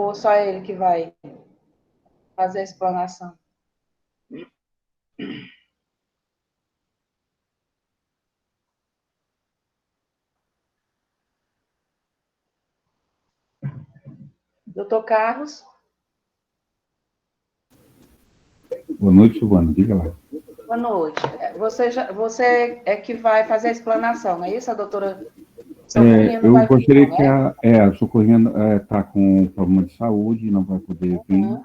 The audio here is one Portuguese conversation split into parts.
ou só ele que vai fazer a explanação? Doutor Carlos? Boa noite, Silvana. Diga lá. Boa noite. Você é que vai fazer a explanação, não é isso? A doutora Socorrinha não Eu vai vir, gostaria não, que né? a Socorrinha está com problema de saúde, não vai poder vir. Então,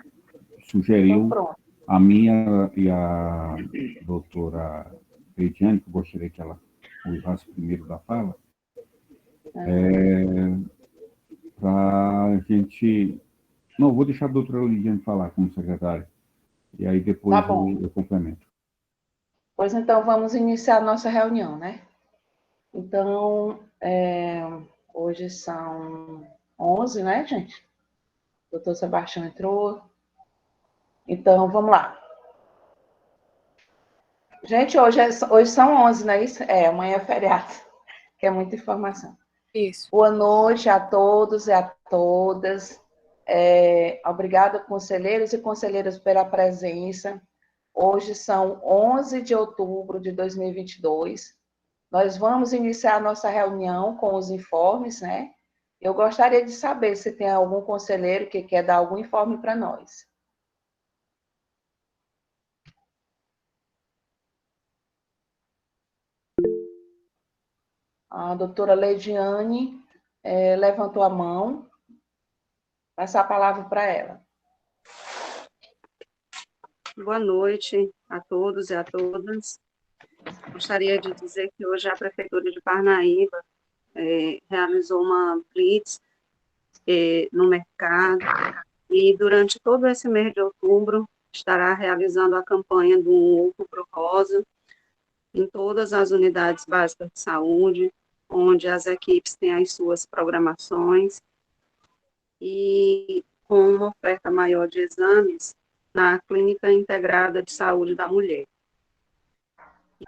Sugeriu pronto. a minha e a doutora Reidiane, que eu gostaria que ela usasse primeiro da fala, para a gente... Não, vou deixar a doutora Lidiane falar como secretária, e aí Tá depois bom. eu complemento. Pois então, vamos iniciar a nossa reunião, né? Então, hoje são 11, né, gente? O doutor Sebastião entrou. Então, vamos lá. Gente, hoje são 11, não é isso? Amanhã é feriado, que é muita informação. Isso. Boa noite a todos e a todas. Obrigada, conselheiros e conselheiras, pela presença. Hoje são 11 de outubro de 2022. Nós vamos iniciar a nossa reunião com os informes, né? Eu gostaria de saber se tem algum conselheiro que quer dar algum informe para nós. A doutora Leidiane levantou a mão. Passar a palavra para ela. Boa noite a todos e a todas. Gostaria de dizer que hoje a Prefeitura de Parnaíba realizou uma blitz no mercado e durante todo esse mês de outubro estará realizando a campanha do Outubro Rosa em todas as unidades básicas de saúde, onde as equipes têm as suas programações e com uma oferta maior de exames na Clínica Integrada de Saúde da Mulher.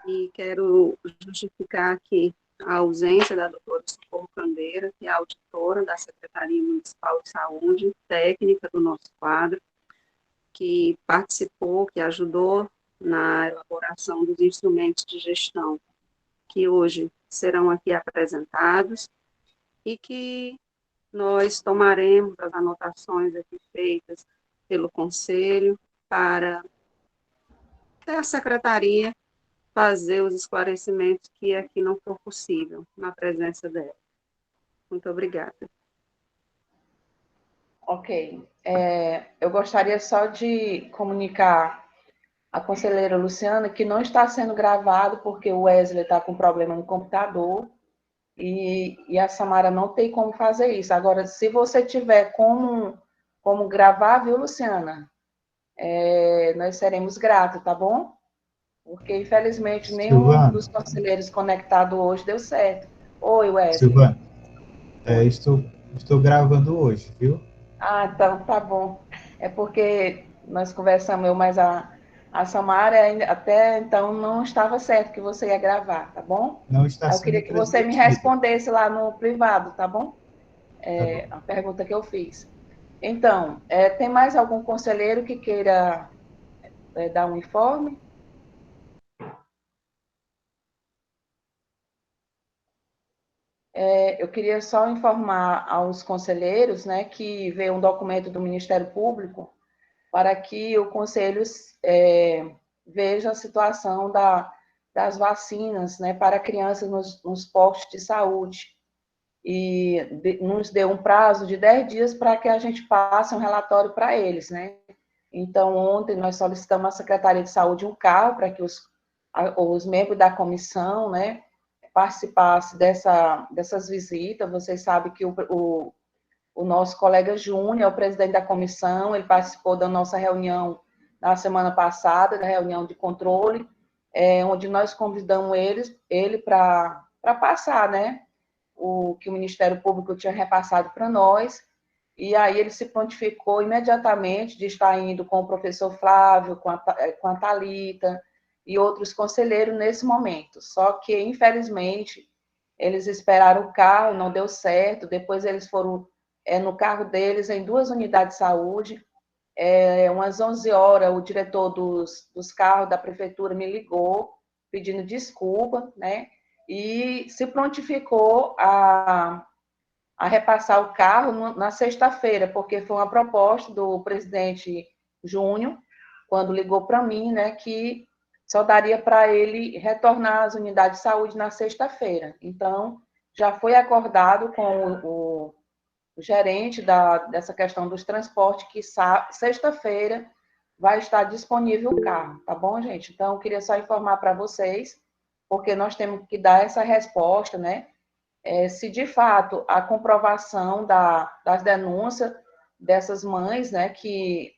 E quero justificar aqui a ausência da doutora Socorro Candeira, que é auditora da Secretaria Municipal de Saúde, técnica do nosso quadro, que participou, que ajudou na elaboração dos instrumentos de gestão que hoje serão aqui apresentados e que nós tomaremos as anotações aqui feitas pelo Conselho para a Secretaria fazer os esclarecimentos que aqui não for possível, na presença dela. Muito obrigada. Ok. Eu gostaria só de comunicar à conselheira Luciana que não está sendo gravado porque o Wesley está com problema no computador e a Samara não tem como fazer isso. Agora, se você tiver como gravar, viu, Luciana? Nós seremos gratos, tá bom? Porque, infelizmente, nenhum Silvana, dos conselheiros conectados hoje deu certo. Oi, Wesley. Silvana, estou gravando hoje, viu? Ah, então tá bom. É porque nós conversamos, eu mais a Samara, até então não estava certo que você ia gravar, tá bom? Não está Aí eu queria sendo que você me transmitido. respondesse lá no privado, tá bom? Tá bom. A pergunta que eu fiz. Então, tem mais algum conselheiro que queira dar um informe? Eu queria só informar aos conselheiros, né, que veio um documento do Ministério Público para que o Conselho veja a situação das vacinas, né, para crianças nos postos de saúde. E nos deu um prazo de 10 dias para que a gente passe um relatório para eles, né? Então, ontem nós solicitamos à Secretaria de Saúde um carro para que os membros da comissão, né, participassem dessas visitas. Vocês sabem que o nosso colega Júnior é o presidente da comissão, ele participou da nossa reunião na semana passada, da reunião de controle, onde nós convidamos ele para passar, né, o que o Ministério Público tinha repassado para nós, e aí ele se prontificou imediatamente de estar indo com o professor Flávio, com a Thalita e outros conselheiros nesse momento. Só que, infelizmente, eles esperaram o carro, não deu certo, depois eles foram no carro deles, em 2 unidades de saúde. Umas 11 horas, o diretor dos carros da prefeitura me ligou, pedindo desculpa, né? E se prontificou a repassar o carro na sexta-feira, porque foi uma proposta do presidente Júnior, quando ligou para mim, né, que só daria para ele retornar às unidades de saúde na sexta-feira. Então, já foi acordado com o gerente dessa questão dos transportes, que sexta-feira vai estar disponível o carro, tá bom, gente? Então, eu queria só informar para vocês, porque nós temos que dar essa resposta, né? Se de fato a comprovação das denúncias dessas mães, né, que,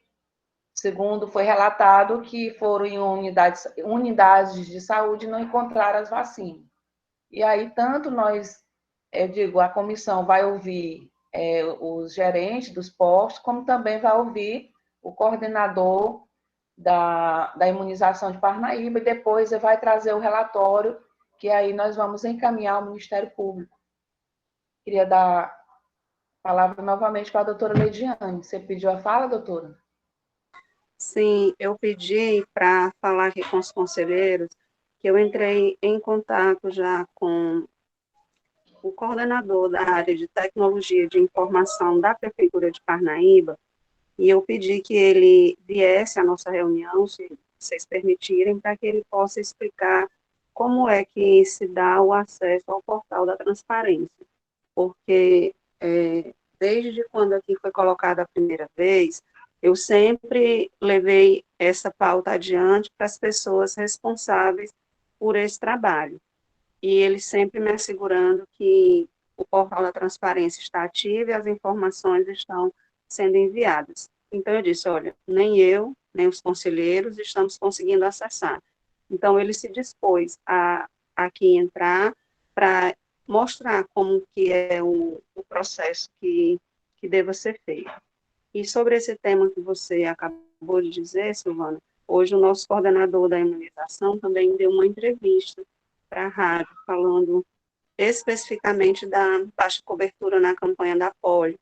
segundo foi relatado, que foram em unidades de saúde e não encontraram as vacinas. E aí, tanto a comissão vai ouvir os gerentes dos postos, como também vai ouvir o coordenador da imunização de Parnaíba, e depois vai trazer o relatório, que aí nós vamos encaminhar ao Ministério Público. Queria dar a palavra novamente para a doutora Leidiane. Você pediu a fala, doutora? Sim, eu pedi para falar aqui com os conselheiros, que eu entrei em contato já com o coordenador da área de tecnologia de informação da Prefeitura de Parnaíba, e eu pedi que ele viesse à nossa reunião, se vocês permitirem, para que ele possa explicar como é que se dá o acesso ao portal da transparência. Porque desde quando aqui foi colocado a primeira vez, eu sempre levei essa pauta adiante para as pessoas responsáveis por esse trabalho. E eles sempre me assegurando que o portal da transparência está ativo e as informações estão sendo enviadas. Então, eu disse, olha, nem eu, nem os conselheiros estamos conseguindo acessar. Então, ele se dispôs a aqui entrar para mostrar como que é o processo que deva ser feito. E sobre esse tema que você acabou de dizer, Silvana, hoje o nosso coordenador da imunização também deu uma entrevista para a rádio, falando especificamente da baixa cobertura na campanha da polio,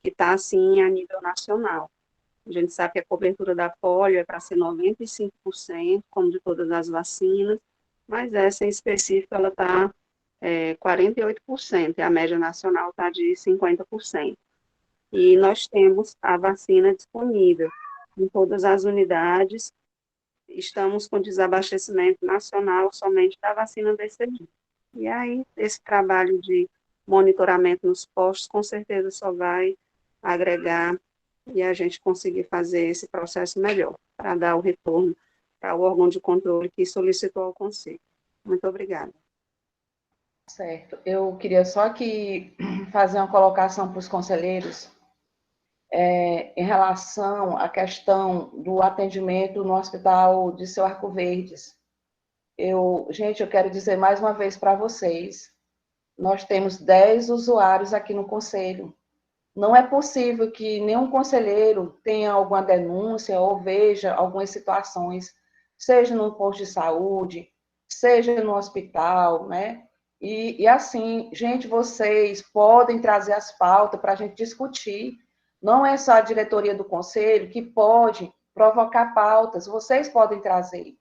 que está, assim, a nível nacional. A gente sabe que a cobertura da polio é para ser 95%, como de todas as vacinas, mas essa em específico, ela está 48%, e a média nacional está de 50%. E nós temos a vacina disponível em todas as unidades. Estamos com desabastecimento nacional somente da vacina BCG. E aí, esse trabalho de monitoramento nos postos, com certeza só vai agregar e a gente conseguir fazer esse processo melhor, para dar o retorno para o órgão de controle que solicitou ao Conselho. Muito obrigada. Certo. Eu queria só aqui fazer uma colocação para os conselheiros em relação à questão do atendimento no Hospital de Seu Arco Verdes. Gente, eu quero dizer mais uma vez para vocês, nós temos 10 usuários aqui no Conselho. Não é possível que nenhum conselheiro tenha alguma denúncia ou veja algumas situações, seja no posto de saúde, seja no hospital, né? E assim, gente, vocês podem trazer as pautas para a gente discutir. Não é só a diretoria do conselho que pode provocar pautas, vocês podem trazer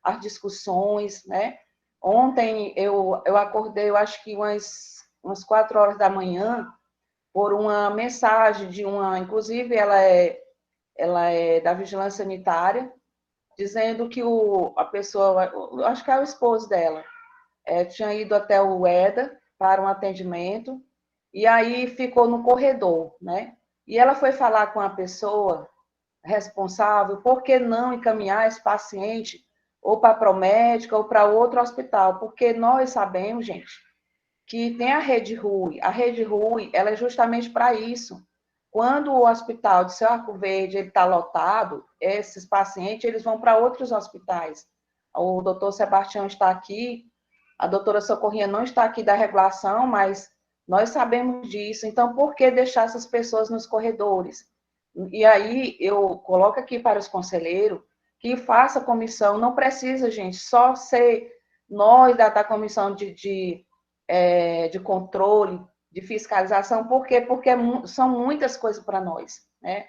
as discussões, né? Ontem eu acordei, eu acho que umas 4 horas da manhã, por uma mensagem inclusive ela é da vigilância sanitária, dizendo que a pessoa, eu acho que é o esposo dela, tinha ido até o EDA para um atendimento, e aí ficou no corredor, né? E ela foi falar com a pessoa responsável, por que não encaminhar esse paciente ou para a Promédica ou para outro hospital? Porque nós sabemos, gente, que tem a Rede RUI. A Rede RUI, ela é justamente para isso. Quando o hospital de Seu Arco Verde está lotado, esses pacientes eles vão para outros hospitais. O doutor Sebastião está aqui, a doutora Socorrinha não está aqui da regulação, mas nós sabemos disso. Então, por que deixar essas pessoas nos corredores? E aí, eu coloco aqui para os conselheiros que faça comissão. Não precisa, gente, só ser nós da comissão de controle de fiscalização. Por quê? Porque são muitas coisas para nós, né?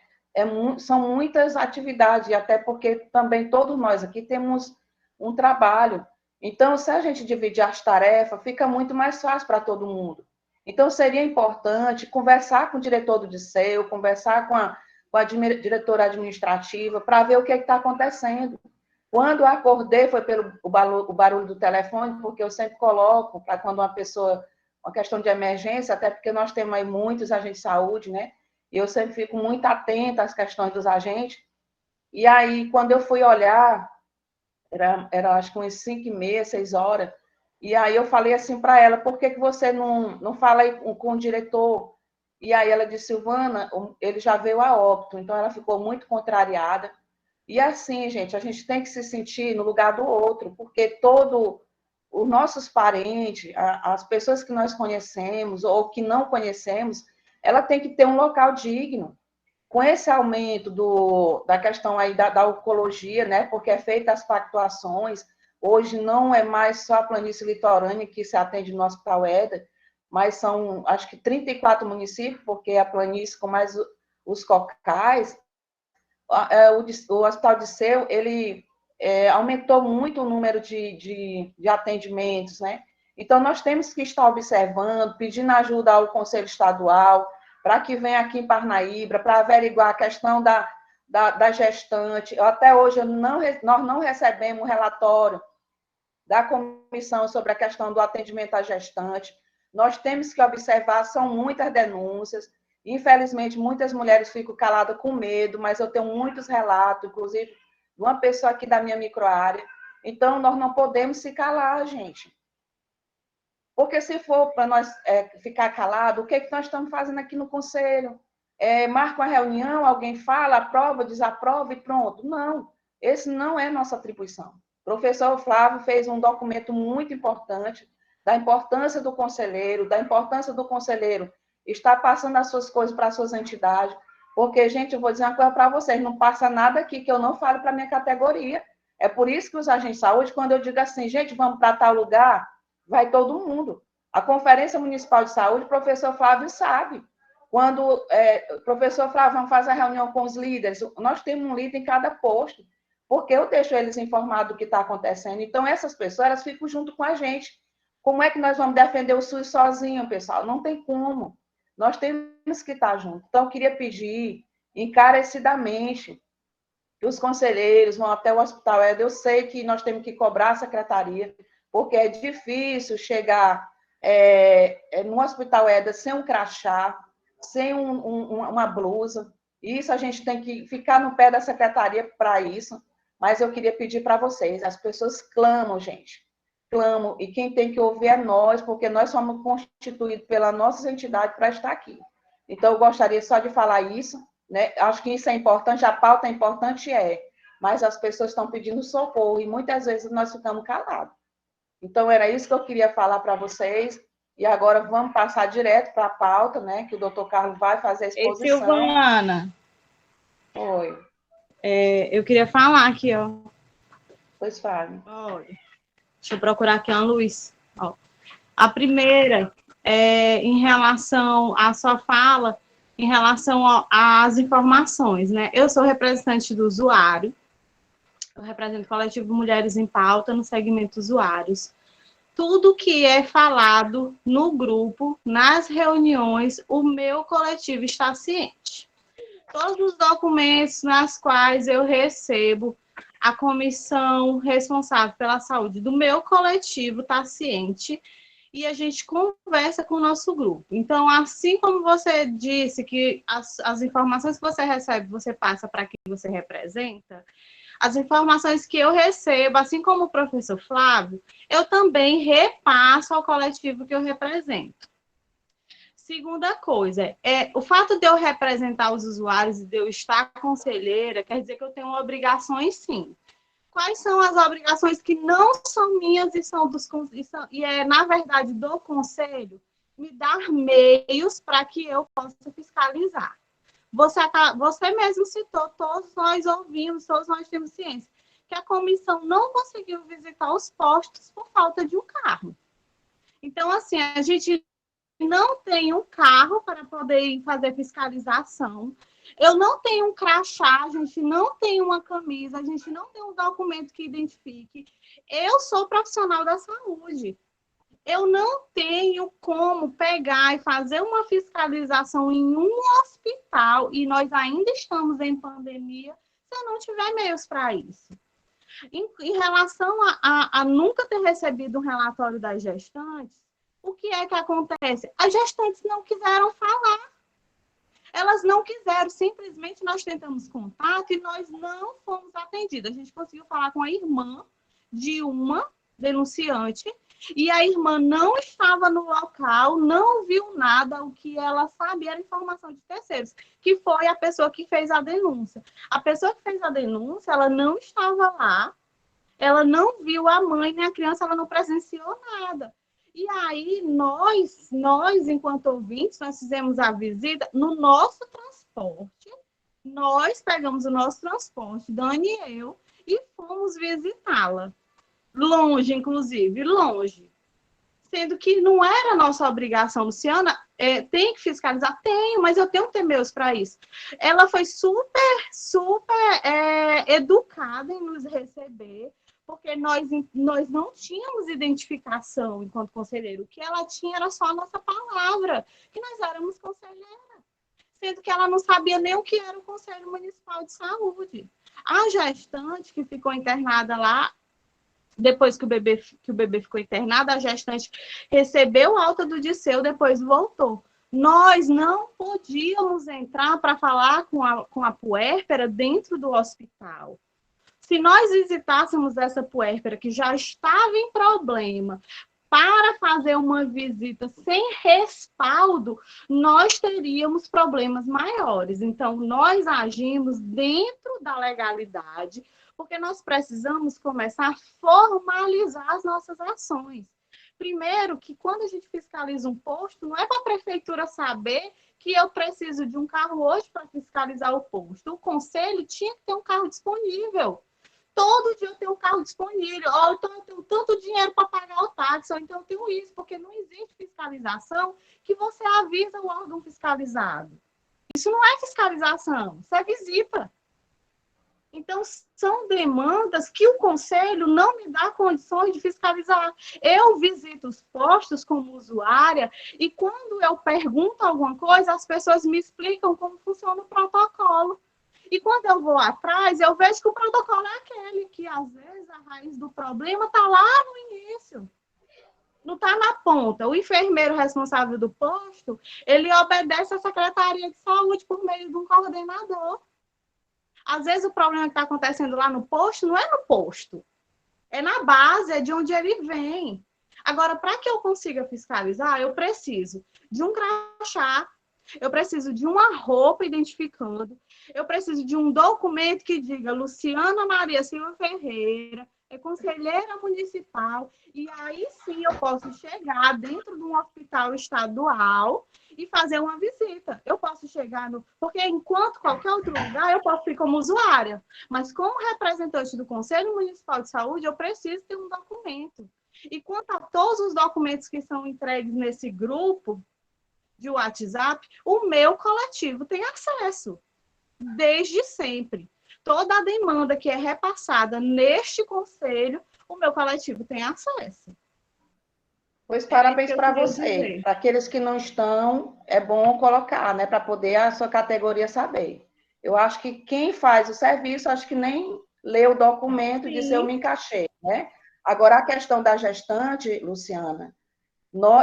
São muitas atividades, até porque também todos nós aqui temos um trabalho. Então, se a gente dividir as tarefas, fica muito mais fácil para todo mundo. Então, seria importante conversar com o diretor do DICEU, conversar com a diretora administrativa, para ver o que está acontecendo. Quando eu acordei, foi pelo o barulho do telefone, porque eu sempre coloco, para quando uma questão de emergência, até porque nós temos aí muitos agentes de saúde, né? E eu sempre fico muito atenta às questões dos agentes. E aí, quando eu fui olhar, era acho que umas 5h30, 6h, e aí eu falei assim para ela, por que você não fala aí com o diretor? E aí ela disse, Silvana, ele já veio a óbito, então ela ficou muito contrariada. E assim, gente, a gente tem que se sentir no lugar do outro, porque todos os nossos parentes, as pessoas que nós conhecemos ou que não conhecemos, ela tem que ter um local digno. Com esse aumento da questão aí da oncologia, né, porque é feita as pactuações, hoje não é mais só a planície litorânea que se atende no Hospital Éder, mas são, acho que 34 municípios, porque a planície com mais os cocais, o Hospital DICEU, ele aumentou muito o número de atendimentos, né? Então, nós temos que estar observando, pedindo ajuda ao Conselho Estadual, para que venha aqui em Parnaíba, para averiguar a questão da gestante. Até hoje, nós não recebemos um relatório da comissão sobre a questão do atendimento à gestante. Nós temos que observar, são muitas denúncias. Infelizmente, muitas mulheres ficam caladas com medo, mas eu tenho muitos relatos, inclusive de uma pessoa aqui da minha microárea. Então, nós não podemos se calar, gente. Porque se for para nós ficar calado, o que, que nós estamos fazendo aqui no conselho? Marca uma reunião, alguém fala, aprova, desaprova e pronto. Não, esse não é nossa atribuição. O professor Flávio fez um documento muito importante da importância do conselheiro estar passando as suas coisas para as suas entidades, porque, gente, eu vou dizer uma coisa para vocês, não passa nada aqui que eu não falo para a minha categoria. É por isso que os agentes de saúde, quando eu digo assim, gente, vamos para tal lugar, vai todo mundo. A Conferência Municipal de Saúde, o professor Flávio sabe. Quando o professor Flávio, vamos fazer a reunião com os líderes, nós temos um líder em cada posto, porque eu deixo eles informados do que está acontecendo. Então, essas pessoas, elas ficam junto com a gente. Como é que nós vamos defender o SUS sozinho, pessoal? Não tem como. Nós temos que estar juntos. Então, eu queria pedir encarecidamente que os conselheiros vão até o Hospital Éder. Eu sei que nós temos que cobrar a secretaria, porque é difícil chegar no Hospital Éder sem um crachá, sem uma blusa. Isso a gente tem que ficar no pé da secretaria para isso. Mas eu queria pedir para vocês, as pessoas clamam, gente. Clamam, e quem tem que ouvir é nós, porque nós somos constituídos pelas nossas entidades para estar aqui. Então, eu gostaria só de falar isso, né? Acho que isso é importante, a pauta é importante, mas as pessoas estão pedindo socorro, e muitas vezes nós ficamos calados. Então, era isso que eu queria falar para vocês, e agora vamos passar direto para a pauta, né? Que o doutor Carlos vai fazer a exposição. Ei, Silvana. Oi. Eu queria falar aqui, ó. Pois fale. Olha. Deixa eu procurar aqui a luz. Ó. A primeira é em relação à sua fala, em relação às informações, né? Eu sou representante do usuário, eu represento o coletivo Mulheres em Pauta no segmento usuários. Tudo que é falado no grupo, nas reuniões, o meu coletivo está ciente. Todos os documentos nas quais eu recebo, a comissão responsável pela saúde do meu coletivo está ciente e a gente conversa com o nosso grupo. Então, assim como você disse que as informações que você recebe, você passa para quem você representa, as informações que eu recebo, assim como o professor Flávio, eu também repasso ao coletivo que eu represento. Segunda coisa, o fato de eu representar os usuários e de eu estar conselheira, quer dizer que eu tenho obrigações, sim. Quais são as obrigações que não são minhas e é, na verdade, do conselho? Me dar meios para que eu possa fiscalizar. Você mesmo citou, todos nós ouvimos, todos nós temos ciência, que a comissão não conseguiu visitar os postos por falta de um carro. Então, assim, a gente não tem um carro para poder fazer fiscalização. Eu não tenho um crachá, a gente não tem uma camisa, a gente não tem um documento que identifique. Eu sou profissional da saúde. Eu não tenho como pegar e fazer uma fiscalização em um hospital, e nós ainda estamos em pandemia, se eu não tiver meios para isso. Em relação a nunca ter recebido um relatório das gestantes, o que é que acontece? As gestantes não quiseram falar. Elas não quiseram, simplesmente nós tentamos contato e nós não fomos atendidas. A gente conseguiu falar com a irmã de uma denunciante, e a irmã não estava no local, não viu nada, o que ela sabia era informação de terceiros, que foi a pessoa que fez a denúncia. A pessoa que fez a denúncia, ela não estava lá, ela não viu a mãe nem a criança, ela não presenciou nada. E aí, nós, enquanto ouvintes, nós fizemos a visita no nosso transporte, nós pegamos o nosso transporte, Dani e eu, e fomos visitá-la. Longe, inclusive, longe. Sendo que não era nossa obrigação, Luciana, tem que fiscalizar? Tenho, mas eu tenho que ter meios para isso. Ela foi super educada em nos receber, porque nós não tínhamos identificação enquanto conselheiro. O que ela tinha era só a nossa palavra, que nós éramos conselheira. Sendo que ela não sabia nem o que era o Conselho Municipal de Saúde. A gestante que ficou internada lá, depois que o bebê ficou internado, a gestante recebeu alta do Disseu, depois voltou. Nós não podíamos entrar para falar com a puérpera dentro do hospital. Se nós visitássemos essa puérpera que já estava em problema para fazer uma visita sem respaldo, nós teríamos problemas maiores. Então, nós agimos dentro da legalidade, porque nós precisamos começar a formalizar as nossas ações. Primeiro, que quando a gente fiscaliza um posto, não é para a prefeitura saber que eu preciso de um carro hoje para fiscalizar o posto. O conselho tinha que ter um carro disponível. Todo dia eu tenho um carro disponível, ou então eu tenho tanto dinheiro para pagar o táxi, ou então eu tenho isso, porque não existe fiscalização que você avisa o órgão fiscalizado. Isso não é fiscalização, isso é visita. Então, são demandas que o conselho não me dá condições de fiscalizar. Eu visito os postos como usuária e quando eu pergunto alguma coisa, as pessoas me explicam como funciona o protocolo. E quando eu vou atrás, eu vejo que o protocolo é aquele, que às vezes a raiz do problema está lá no início. Não está na ponta. O enfermeiro responsável do posto, ele obedece à Secretaria de Saúde por meio de um coordenador. Às vezes o problema que está acontecendo lá no posto não é no posto. É na base, é de onde ele vem. Agora, para que eu consiga fiscalizar, eu preciso de um crachá, eu preciso de uma roupa identificando, eu preciso de um documento que diga Luciana Maria Silva Ferreira, é conselheira municipal, e aí sim eu posso chegar dentro de um hospital estadual e fazer uma visita. Eu posso chegar porque enquanto qualquer outro lugar, eu posso ir como usuária, mas como representante do Conselho Municipal de Saúde, eu preciso ter um documento. E quanto a todos os documentos que são entregues nesse grupo de WhatsApp, o meu coletivo tem acesso, desde sempre. Toda a demanda que é repassada neste conselho, o meu coletivo tem acesso. Pois parabéns para você. Para aqueles que não estão, é bom colocar, né? Para poder a sua categoria saber. Eu acho que quem faz o serviço, acho que nem lê o documento e diz eu me encaixei, né? Agora, a questão da gestante, Luciana,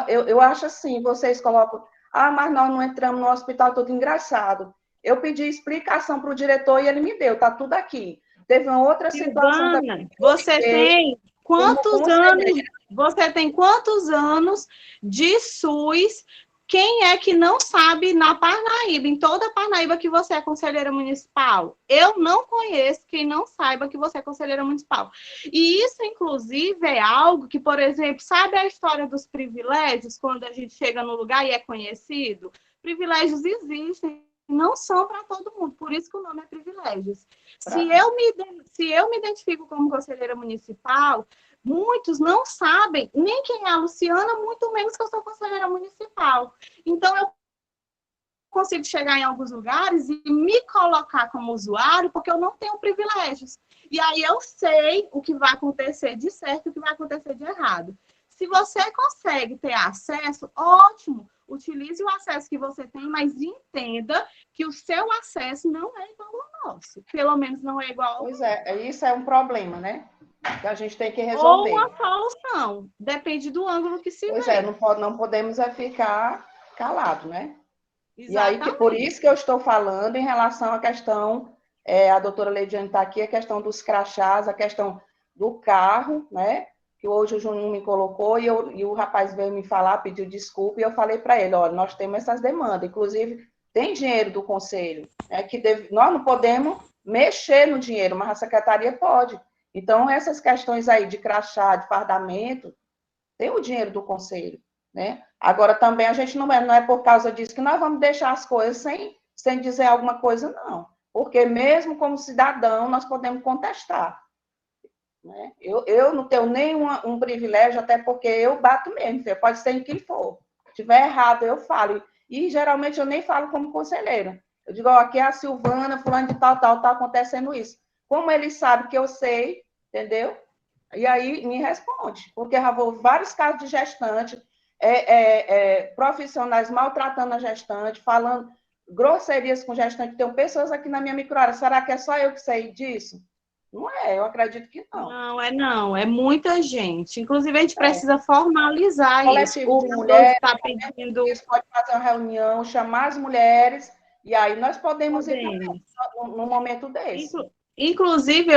eu acho assim, vocês colocam, mas nós não entramos no hospital todo engraçado. Eu pedi explicação para o diretor e ele me deu, tá tudo aqui. Teve uma outra situação também. Você tem quantos anos? Você tem quantos anos de SUS? Quem é que não sabe na Parnaíba, em toda a Parnaíba, que você é conselheira municipal? Eu não conheço quem não saiba que você é conselheira municipal. E isso, inclusive, é algo que, por exemplo, sabe a história dos privilégios, quando a gente chega no lugar e é conhecido? Privilégios existem, não são para todo mundo, por isso que o nome é privilégios. Se eu me identifico como conselheira municipal, muitos não sabem nem quem é a Luciana, muito menos que eu sou conselheira municipal. Então, eu consigo chegar em alguns lugares e me colocar como usuário, porque eu não tenho privilégios. E aí eu sei o que vai acontecer de certo e o que vai acontecer de errado. Se você consegue ter acesso, ótimo, utilize o acesso que você tem, mas entenda que o seu acesso não é igual ao nosso. Pelo menos não é igual ao Pois é, isso é um problema, né? Que a gente tem que ou resolver. uma solução. Depende do ângulo que se Pois vê. é, não podemos ficar calado, né? E aí, Exatamente. por isso que eu estou falando em relação à questão, a doutora Leidiane está aqui, a questão dos crachás, a questão do carro, né? Que hoje o Juninho me colocou e o rapaz veio me falar, pediu desculpa, e eu falei para ele, olha, nós temos essas demandas, inclusive tem dinheiro do conselho, né, nós não podemos mexer no dinheiro, mas a secretaria pode. Então, essas questões aí de crachá, de fardamento, tem o dinheiro do conselho, né? Agora, também a gente não é por causa disso que nós vamos deixar as coisas sem dizer alguma coisa, não. Porque mesmo como cidadão, nós podemos contestar. Né? Eu não tenho nenhum privilégio, até porque eu bato mesmo, pode ser em quem for. Se tiver errado, eu falo. E geralmente eu nem falo como conselheira. Eu digo, ó, aqui é a Silvana, fulano de tal, tá acontecendo isso. Como ele sabe que eu sei, entendeu? E aí me responde, porque já vou vários casos de gestante, profissionais maltratando a gestante, falando grosserias com gestante. Tem pessoas aqui na minha microárea, será que é só eu que sei disso? Não é, eu acredito que não. Não, é muita gente. Inclusive, a gente precisa formalizar isso. Coletivo O de Cardoso mulheres, está pedindo. isso pode fazer uma reunião, chamar as mulheres, e aí nós podemos ir Podemos. num momento desse. Inclusive,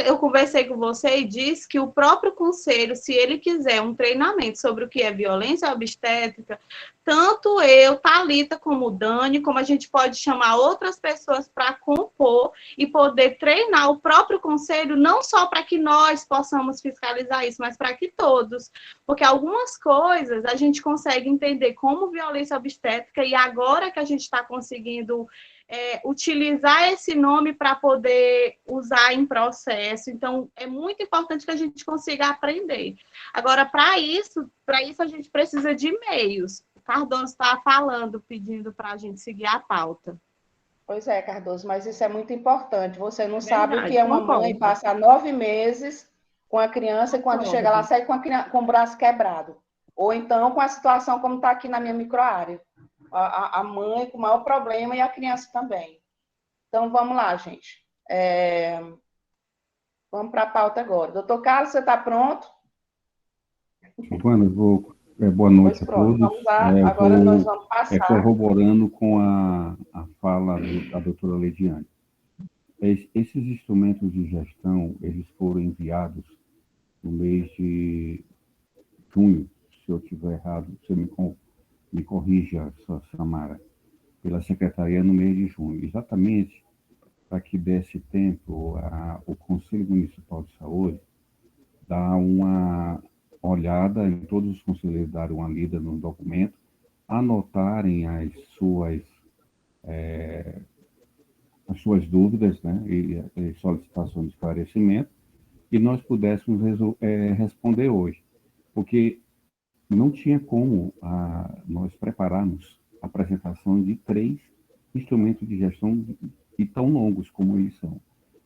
eu conversei com você e disse que o próprio conselho, se ele quiser um treinamento sobre o que é violência obstétrica, tanto eu, Thalita, como o Dani, como a gente pode chamar outras pessoas para compor e poder treinar o próprio conselho, não só para que nós possamos fiscalizar isso, mas para que todos. Porque algumas coisas a gente consegue entender como violência obstétrica e agora que a gente está conseguindo utilizar esse nome para poder usar em processo. Então, é muito importante que a gente consiga aprender. Agora, para isso a gente precisa de meios. O Cardoso está falando, pedindo para a gente seguir a pauta. Pois é, Cardoso, mas isso é muito importante. Você não sabe o Verdade, que é uma concordo. mãe passar 9 meses com a criança e quando chega lá sai com o braço quebrado. Ou então com a situação como está aqui na minha microárea. A mãe com o maior problema e a criança também. Então, vamos lá, gente. Vamos para a pauta agora. Doutor Carlos, você está pronto? Silvana, boa noite a todos. Vamos lá, agora nós vamos passar. Corroborando com a fala da doutora Leidiane. Esses instrumentos de gestão, eles foram enviados no mês de junho, se eu estiver errado, você me corrija, Samara, pela Secretaria no mês de junho, exatamente para que desse tempo o Conselho Municipal de Saúde dar uma olhada, em todos os conselheiros darem uma lida no documento, anotarem as suas dúvidas, né, e solicitações de esclarecimento, e nós pudéssemos responder hoje, porque não tinha como nós prepararmos a apresentação de 3 instrumentos de gestão e tão longos como eles são.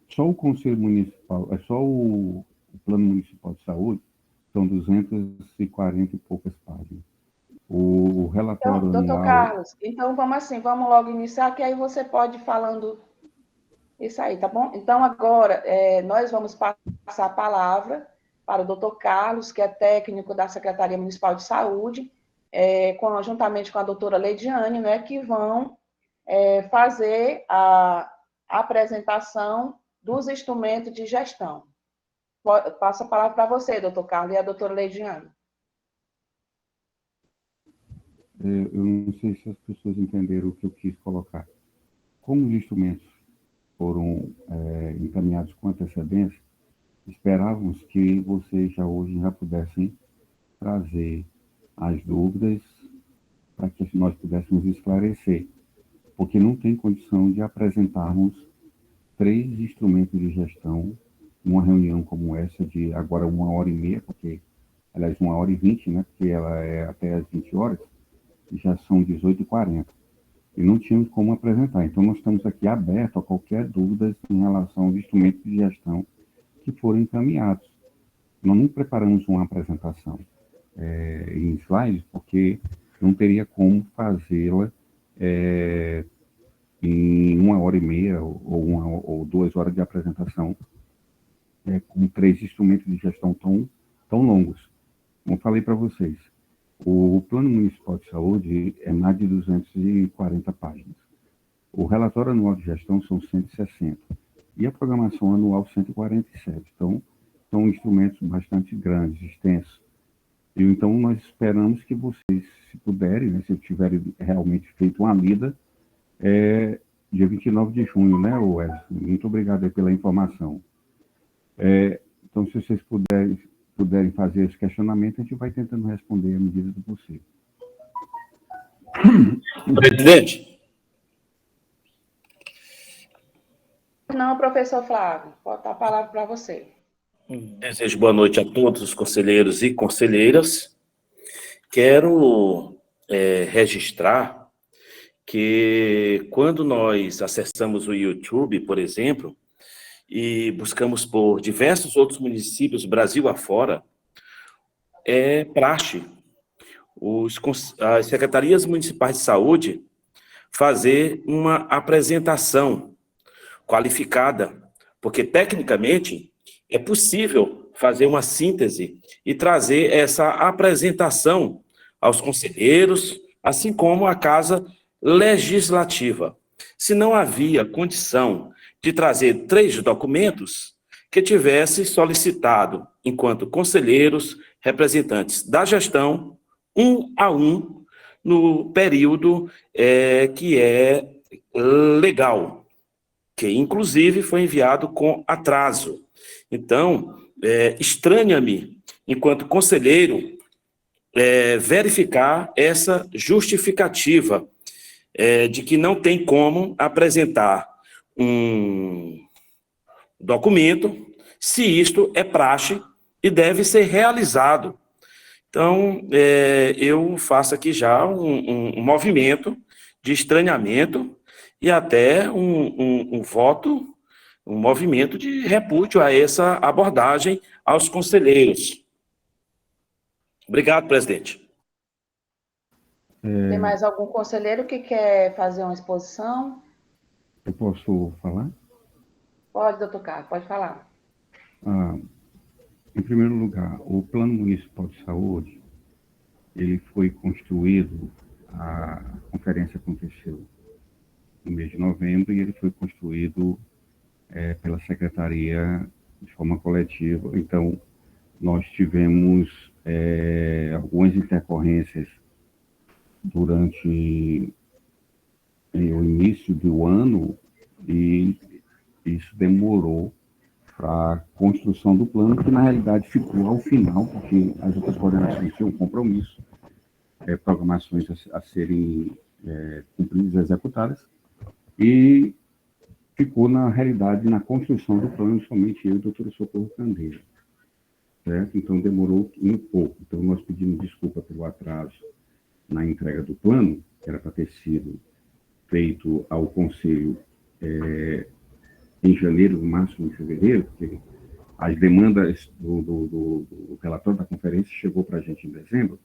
Só o Conselho Municipal, só o Plano Municipal de Saúde, são 240 e poucas páginas. O relatório então, doutor anual... Carlos, então vamos logo iniciar, que aí você pode ir falando isso aí, tá bom? Então, agora, nós vamos passar a palavra para o doutor Carlos, que é técnico da Secretaria Municipal de Saúde, juntamente com a doutora Leidiane, né, que vão fazer a apresentação dos instrumentos de gestão. Passo a palavra para você, doutor Carlos, e a doutora Leidiane. Eu não sei se as pessoas entenderam o que eu quis colocar. Como os instrumentos foram encaminhados com antecedência, esperávamos que vocês hoje já pudessem trazer as dúvidas para que nós pudéssemos esclarecer, porque não tem condição de apresentarmos 3 instrumentos de gestão numa reunião como essa de agora 1h30, porque, aliás, 1h20, né, porque ela é até às 20 horas, e já são 18h40. E não tínhamos como apresentar. Então, nós estamos aqui abertos a qualquer dúvida em relação aos instrumentos de gestão que foram encaminhados. Nós não preparamos uma apresentação em slides, porque não teria como fazê-la em 1h30 ou 2 horas de apresentação, com 3 instrumentos de gestão tão longos. Como eu falei para vocês, o Plano Municipal de Saúde é mais de 240 páginas. O relatório anual de gestão são 160. E a programação anual, 147. Então, são instrumentos bastante grandes, extensos. E, então, nós esperamos que vocês, se puderem, né, se tiverem realmente feito uma lida, dia 29 de junho, né, Wesley? Muito obrigado aí pela informação. Então, se vocês puderem fazer esse questionamento, a gente vai tentando responder à medida do possível. Presidente? Não, professor Flávio, pode dar a palavra para você. Desejo boa noite a todos os conselheiros e conselheiras. Quero registrar que quando nós acessamos o YouTube, por exemplo, e buscamos por diversos outros municípios, Brasil afora, é praxe as secretarias municipais de saúde fazer uma apresentação qualificada, porque tecnicamente é possível fazer uma síntese e trazer essa apresentação aos conselheiros, assim como à Casa Legislativa. Se não havia condição de trazer 3 documentos, que tivesse solicitado, enquanto conselheiros, representantes da gestão, 1 a 1, no período que é legal, que inclusive foi enviado com atraso. Então, estranha-me, enquanto conselheiro, verificar essa justificativa de que não tem como apresentar um documento se isto é praxe e deve ser realizado. Então, eu faço aqui já um movimento de estranhamento e até um voto, um movimento de repúdio a essa abordagem aos conselheiros. Obrigado, presidente. Tem mais algum conselheiro que quer fazer uma exposição? Eu posso falar? Pode, doutor Carlos, pode falar. Em primeiro lugar, o Plano Municipal de Saúde, ele foi construído, a conferência aconteceu no mês de novembro, e ele foi construído pela Secretaria de forma coletiva. Então, nós tivemos algumas intercorrências durante o início do ano, e isso demorou para a construção do plano, que na realidade ficou ao final, porque as outras coordenações tinham um compromisso, programações a serem cumpridas, executadas, e ficou, na realidade, na construção do plano, somente eu e o doutor Socorro Candeira, certo? Então, demorou um pouco. Então, nós pedimos desculpa pelo atraso na entrega do plano, que era para ter sido feito ao Conselho em janeiro, no máximo em fevereiro, porque as demandas do relatório da conferência chegou para a gente em dezembro,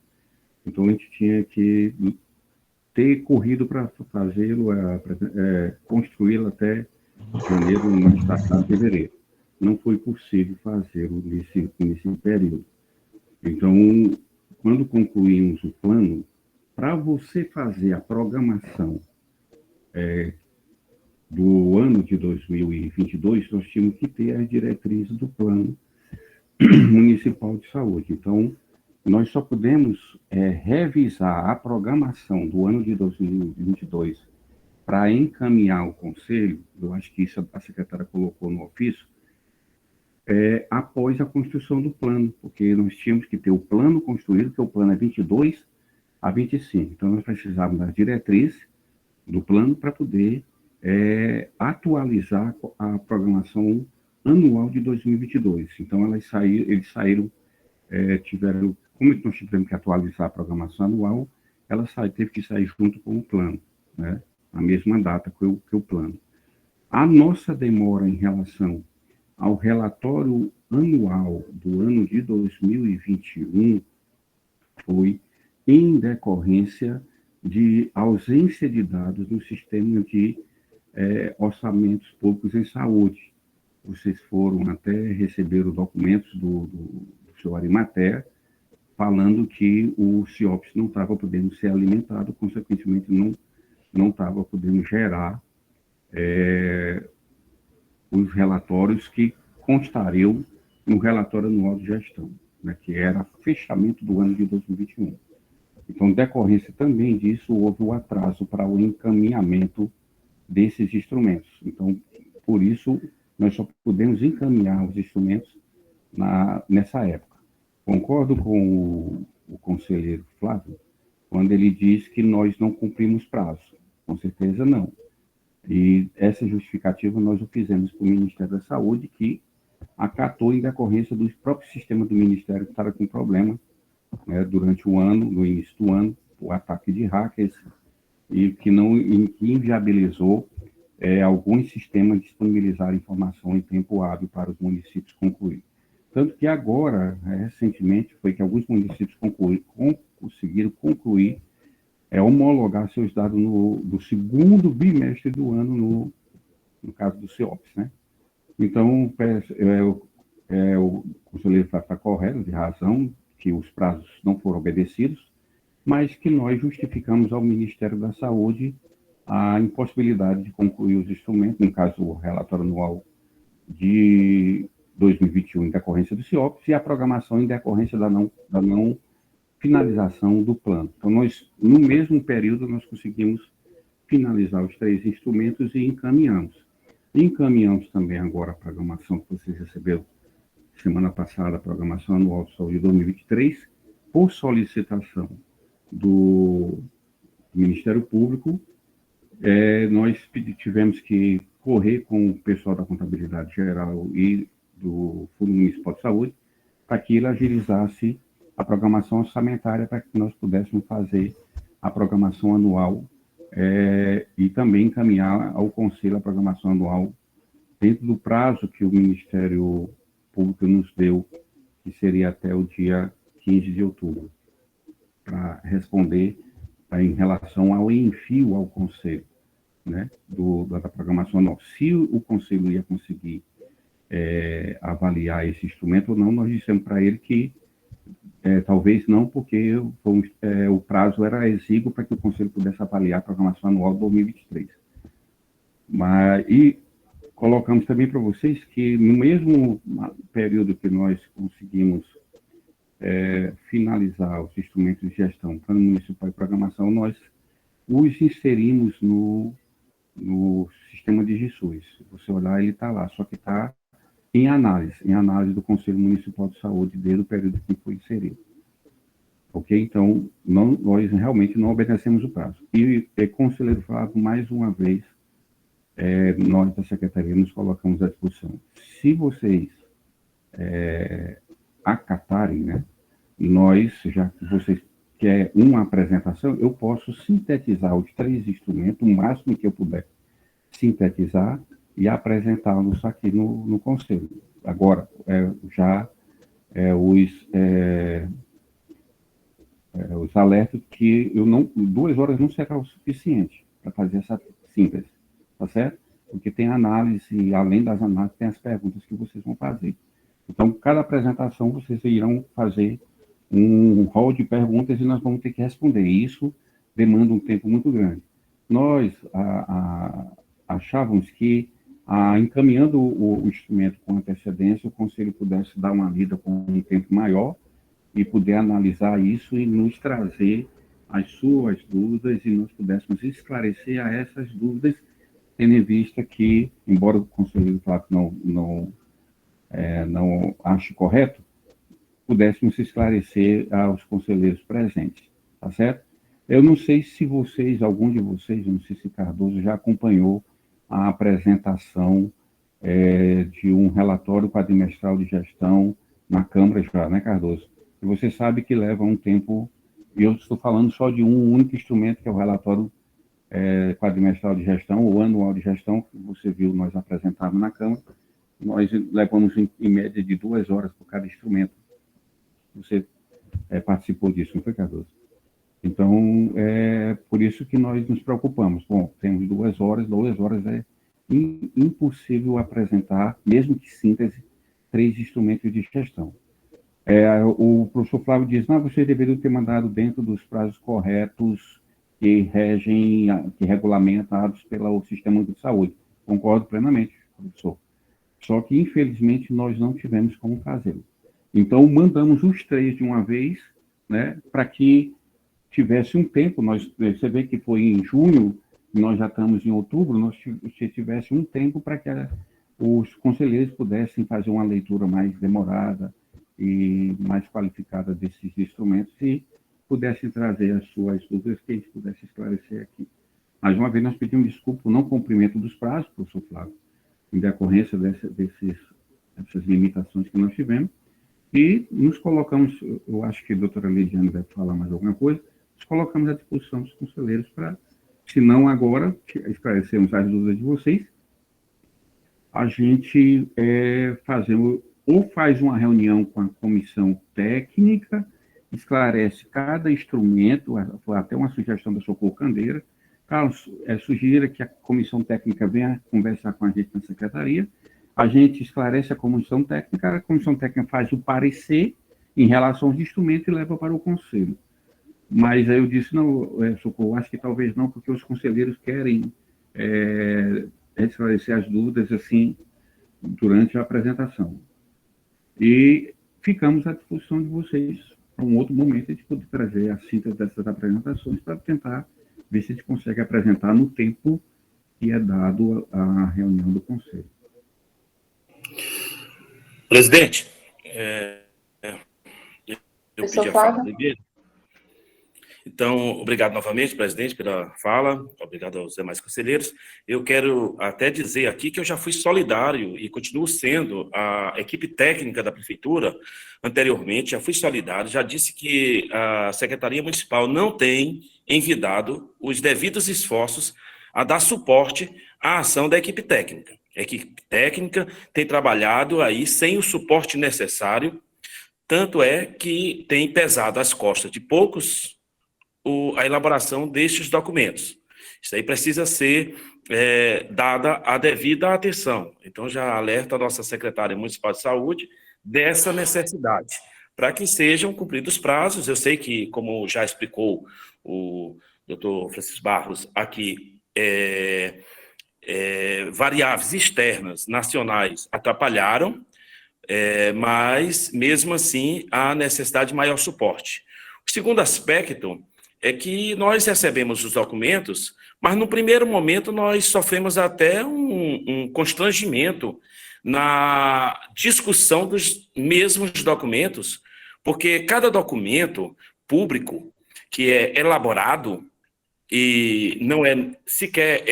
então a gente tinha que ter corrido para fazê-lo, construí-lo até janeiro, mais tardar fevereiro. Não foi possível fazê-lo nesse período. Então, quando concluímos o plano, para você fazer a programação do ano de 2022, nós tínhamos que ter as diretrizes do Plano Municipal de Saúde. Então, nós só podemos revisar a programação do ano de 2022 para encaminhar ao Conselho. Eu acho que isso a secretária colocou no ofício, após a construção do plano, porque nós tínhamos que ter o plano construído, que o plano é 22 a 25. Então, nós precisávamos das diretrizes do plano para poder atualizar a programação anual de 2022. Então, eles saíram, tiveram, como nós tivemos que atualizar a programação anual, ela teve que sair junto com o plano, né? A mesma data que o plano. A nossa demora em relação ao relatório anual do ano de 2021 foi em decorrência de ausência de dados no sistema de orçamentos públicos em saúde. Vocês foram até receber os documentos do senhor Arimatea, falando que o CIOPS não estava podendo ser alimentado, consequentemente não estava podendo gerar os relatórios que constariam no relatório anual de gestão, né, que era fechamento do ano de 2021. Então, decorrência também disso, houve o atraso para o encaminhamento desses instrumentos. Então, por isso, nós só podemos encaminhar os instrumentos nessa época. Concordo com o conselheiro Flávio, quando ele diz que nós não cumprimos prazo. Com certeza, não. E essa justificativa nós o fizemos para o Ministério da Saúde, que acatou em decorrência do próprio sistema do Ministério que estava com problema, né, durante o ano, no início do ano, o ataque de hackers, e que inviabilizou alguns sistemas disponibilizar informação em tempo hábil para os municípios concluir. Tanto que agora, recentemente, foi que alguns municípios conseguiram concluir, homologar seus dados do segundo bimestre do ano, no caso do CIOPS, né? Então, o conselheiro está correto, de razão, que os prazos não foram obedecidos, mas que nós justificamos ao Ministério da Saúde a impossibilidade de concluir os instrumentos, no caso, o relatório anual de 2021 em decorrência do CIOPS e a programação em decorrência da não finalização do plano. Então, no mesmo período, nós conseguimos finalizar os 3 instrumentos e encaminhamos. Encaminhamos também agora a programação que vocês receberam semana passada, a programação anual de saúde de 2023, por solicitação do Ministério Público. Nós tivemos que correr com o pessoal da Contabilidade Geral e do Fundo Municipal de Saúde para que ele agilizasse a programação orçamentária para que nós pudéssemos fazer a programação anual e também encaminhar ao Conselho a programação anual dentro do prazo que o Ministério Público nos deu, que seria até o dia 15 de outubro, para responder em relação ao envio ao Conselho, né, da programação anual. Se o Conselho ia conseguir avaliar esse instrumento ou não, nós dissemos para ele que talvez não, porque o prazo era exíguo para que o Conselho pudesse avaliar a programação anual de 2023. E colocamos também para vocês que no mesmo período que nós conseguimos finalizar os instrumentos de gestão, plano municipal e programação, nós os inserimos no sistema de GISUS. Se você olhar, ele está lá, só que está em análise do Conselho Municipal de Saúde desde o período que foi inserido. Ok? Então, nós realmente não obedecemos o prazo. E, conselheiro Flávio, mais uma vez, nós da Secretaria nos colocamos à disposição. Se vocês acatarem, né, já que vocês querem uma apresentação, eu posso sintetizar os 3 instrumentos, o máximo que eu puder sintetizar, e apresentá-los aqui no Conselho. Agora, os alertas que 2 horas não será o suficiente para fazer essa síntese, tá certo? Porque tem análise, e além das análises, tem as perguntas que vocês vão fazer. Então, cada apresentação, vocês irão fazer um rol de perguntas e nós vamos ter que responder. Isso demanda um tempo muito grande. Nós achávamos que, encaminhando o instrumento com antecedência, o Conselho pudesse dar uma lida com um tempo maior e poder analisar isso e nos trazer as suas dúvidas e nós pudéssemos esclarecer a essas dúvidas, tendo em vista que, embora o conselheiro Flávio não ache correto, pudéssemos esclarecer aos conselheiros presentes, tá certo? Eu não sei se algum de vocês, não sei se Cardoso já acompanhou a apresentação de um relatório quadrimestral de gestão na Câmara já, né, Cardoso? E você sabe que leva um tempo, e eu estou falando só de um único instrumento, que é o relatório quadrimestral de gestão, ou anual de gestão, que você viu nós apresentamos na Câmara. Nós levamos, em média, de 2 horas por cada instrumento. Você participou disso, não foi, Cardoso? Então, é por isso que nós nos preocupamos. Bom, temos 2 horas é impossível apresentar, mesmo que síntese, 3 instrumentos de gestão. O professor Flávio diz, não, você deveria ter mandado dentro dos prazos corretos que regem, que regulamentados pelo Sistema Único de Saúde. Concordo plenamente, professor. Só que, infelizmente, nós não tivemos como fazê-lo. Então, mandamos os 3 de uma vez, né, para que tivesse um tempo. Você vê que foi em junho, nós já estamos em outubro, se tivesse um tempo para que os conselheiros pudessem fazer uma leitura mais demorada e mais qualificada desses instrumentos e pudessem trazer as suas dúvidas que a gente pudesse esclarecer aqui. Mais uma vez, nós pedimos desculpa por não cumprimento dos prazos, professor Flávio, em decorrência dessas limitações que nós tivemos, e nos colocamos, eu acho que a doutora Lidiane deve falar mais alguma coisa, nos colocamos à disposição dos conselheiros para, se não agora, esclarecermos as dúvidas de vocês, a gente faz uma reunião com a comissão técnica, esclarece cada instrumento, foi até uma sugestão da Socorro Candeira. Carlos, sugira que a comissão técnica venha conversar com a gente na secretaria, a gente esclarece a comissão técnica faz o parecer em relação aos instrumentos e leva para o conselho. Mas aí eu disse, não, Socorro, acho que talvez não, porque os conselheiros querem esclarecer as dúvidas, assim, durante a apresentação. E ficamos à disposição de vocês, para um outro momento, a gente poder trazer a síntese dessas apresentações para tentar ver se a gente consegue apresentar no tempo que é dado à reunião do Conselho. Presidente, eu pedi a fala dele. Então, obrigado novamente, presidente, pela fala, obrigado aos demais conselheiros. Eu quero até dizer aqui que eu já fui solidário e continuo sendo a equipe técnica da prefeitura, anteriormente, já fui solidário, já disse que a Secretaria Municipal não tem envidado os devidos esforços a dar suporte à ação da equipe técnica. A equipe técnica tem trabalhado aí sem o suporte necessário, tanto é que tem pesado as costas de poucos a elaboração destes documentos. Isso aí precisa ser dada a devida atenção. Então, já alerta a nossa secretária municipal de saúde dessa necessidade, para que sejam cumpridos os prazos. Eu sei que, como já explicou o doutor Francisco Barros aqui, variáveis externas, nacionais, atrapalharam, mas, mesmo assim, há necessidade de maior suporte. O segundo aspecto é que nós recebemos os documentos, mas no primeiro momento nós sofremos até um constrangimento na discussão dos mesmos documentos, porque cada documento público que é elaborado e não é sequer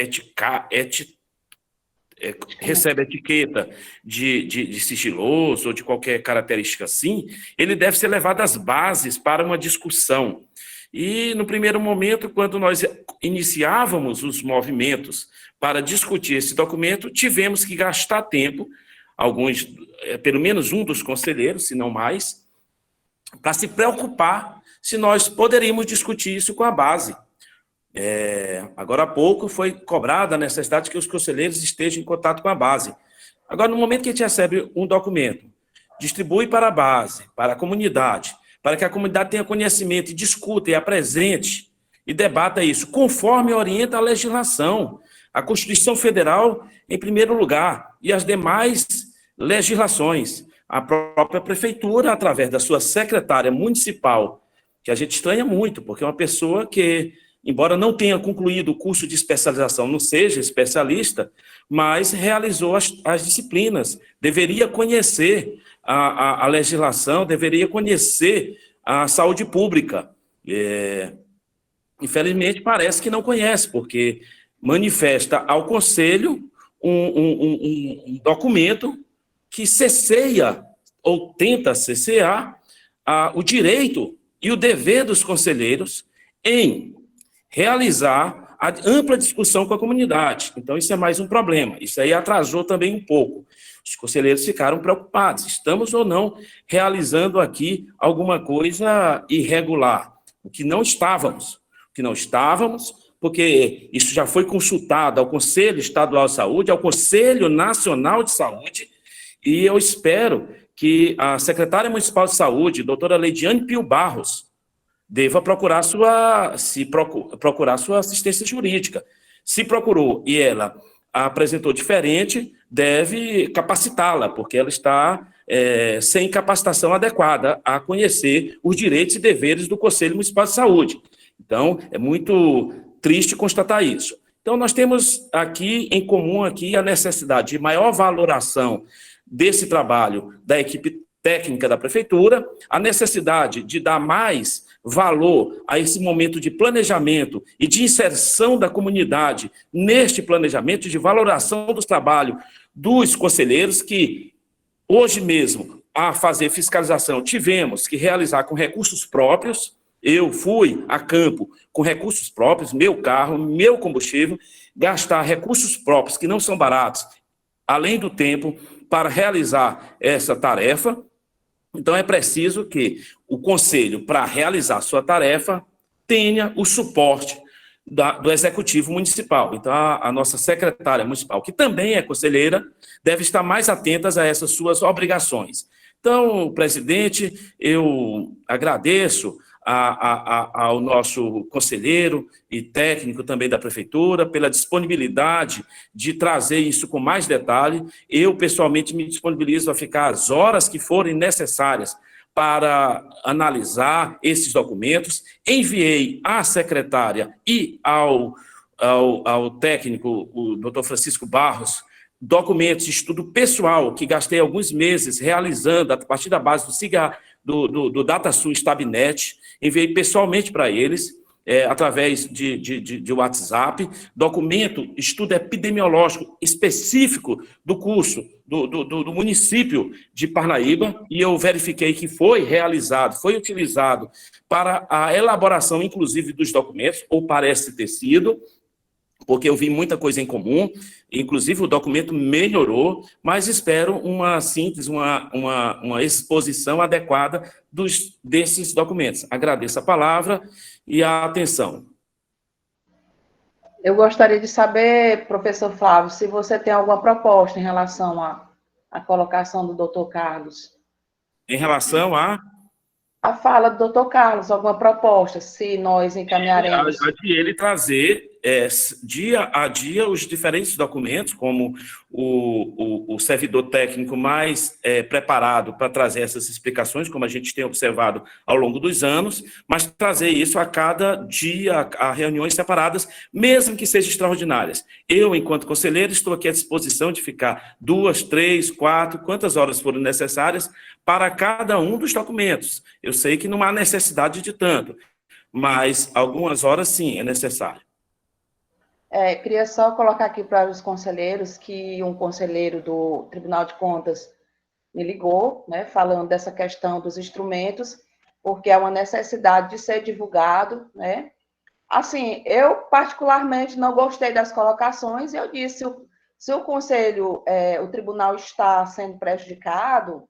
recebe etiqueta de sigiloso ou de qualquer característica assim, ele deve ser levado às bases para uma discussão. E, no primeiro momento, quando nós iniciávamos os movimentos para discutir esse documento, tivemos que gastar tempo, pelo menos um dos conselheiros, se não mais, para se preocupar se nós poderíamos discutir isso com a base. Agora há pouco foi cobrada a necessidade de que os conselheiros estejam em contato com a base. Agora, no momento que a gente recebe um documento, distribui para a base, para a comunidade, para que a comunidade tenha conhecimento e discuta e apresente e debata isso, conforme orienta a legislação, a Constituição Federal, em primeiro lugar, e as demais legislações. A própria prefeitura, através da sua secretária municipal, que a gente estranha muito, porque é uma pessoa que, embora não tenha concluído o curso de especialização, não seja especialista, mas realizou as disciplinas, deveria conhecer a legislação, deveria conhecer a saúde pública. Infelizmente, parece que não conhece, porque manifesta ao Conselho um documento que cesseia ou tenta cessear o direito e o dever dos conselheiros em realizar a ampla discussão com a comunidade. Então, isso é mais um problema. Isso aí atrasou também um pouco. Os conselheiros ficaram preocupados. Estamos ou não realizando aqui alguma coisa irregular? O que não estávamos. Porque isso já foi consultado ao Conselho Estadual de Saúde, ao Conselho Nacional de Saúde, e eu espero que a secretária municipal de saúde, doutora Leidiane Pio Barros, deva procurar sua assistência jurídica. Se procurou e ela apresentou diferente, deve capacitá-la, porque ela está sem capacitação adequada a conhecer os direitos e deveres do Conselho Municipal de Saúde. Então, é muito triste constatar isso. Então, nós temos aqui em comum aqui a necessidade de maior valoração desse trabalho da equipe técnica da prefeitura, a necessidade de dar mais valor a esse momento de planejamento e de inserção da comunidade neste planejamento, de valoração do trabalho dos conselheiros, que hoje mesmo, a fazer fiscalização, tivemos que realizar com recursos próprios. Eu fui a campo com recursos próprios, meu carro, meu combustível, gastar recursos próprios, que não são baratos, além do tempo, para realizar essa tarefa. Então, é preciso que o Conselho, para realizar sua tarefa, tenha o suporte do Executivo Municipal. Então, a nossa secretária municipal, que também é conselheira, deve estar mais atenta a essas suas obrigações. Então, presidente, eu agradeço ao nosso conselheiro e técnico também da prefeitura pela disponibilidade de trazer isso com mais detalhe. Eu, pessoalmente, me disponibilizo a ficar as horas que forem necessárias para analisar esses documentos. Enviei à secretária e ao técnico, o doutor Francisco Barros, documentos de estudo pessoal que gastei alguns meses realizando a partir da base do DataSul Stabnet. Enviei pessoalmente para eles, através de WhatsApp, documento, estudo epidemiológico específico do curso do município de Parnaíba, e eu verifiquei que foi realizado, foi utilizado para a elaboração, inclusive, dos documentos, ou parece ter sido, porque eu vi muita coisa em comum, inclusive o documento melhorou, mas espero uma síntese, uma exposição adequada desses documentos. Agradeço a palavra e a atenção. Eu gostaria de saber, professor Flávio, se você tem alguma proposta em relação à colocação do doutor Carlos. Em relação a fala do doutor Carlos, alguma proposta, se nós encaminharemos. De ele trazer dia a dia os diferentes documentos, como o servidor técnico mais preparado para trazer essas explicações, como a gente tem observado ao longo dos anos, mas trazer isso a cada dia, a reuniões separadas, mesmo que sejam extraordinárias. Eu, enquanto conselheiro, estou aqui à disposição de ficar 2, 3, 4, quantas horas forem necessárias para cada um dos documentos. Eu sei que não há necessidade de tanto, mas algumas horas, sim, é necessário. Queria só colocar aqui para os conselheiros que um conselheiro do Tribunal de Contas me ligou, né, falando dessa questão dos instrumentos, porque é uma necessidade de ser divulgado, né? Assim, eu particularmente não gostei das colocações, eu disse, se o conselho, o tribunal está sendo prejudicado,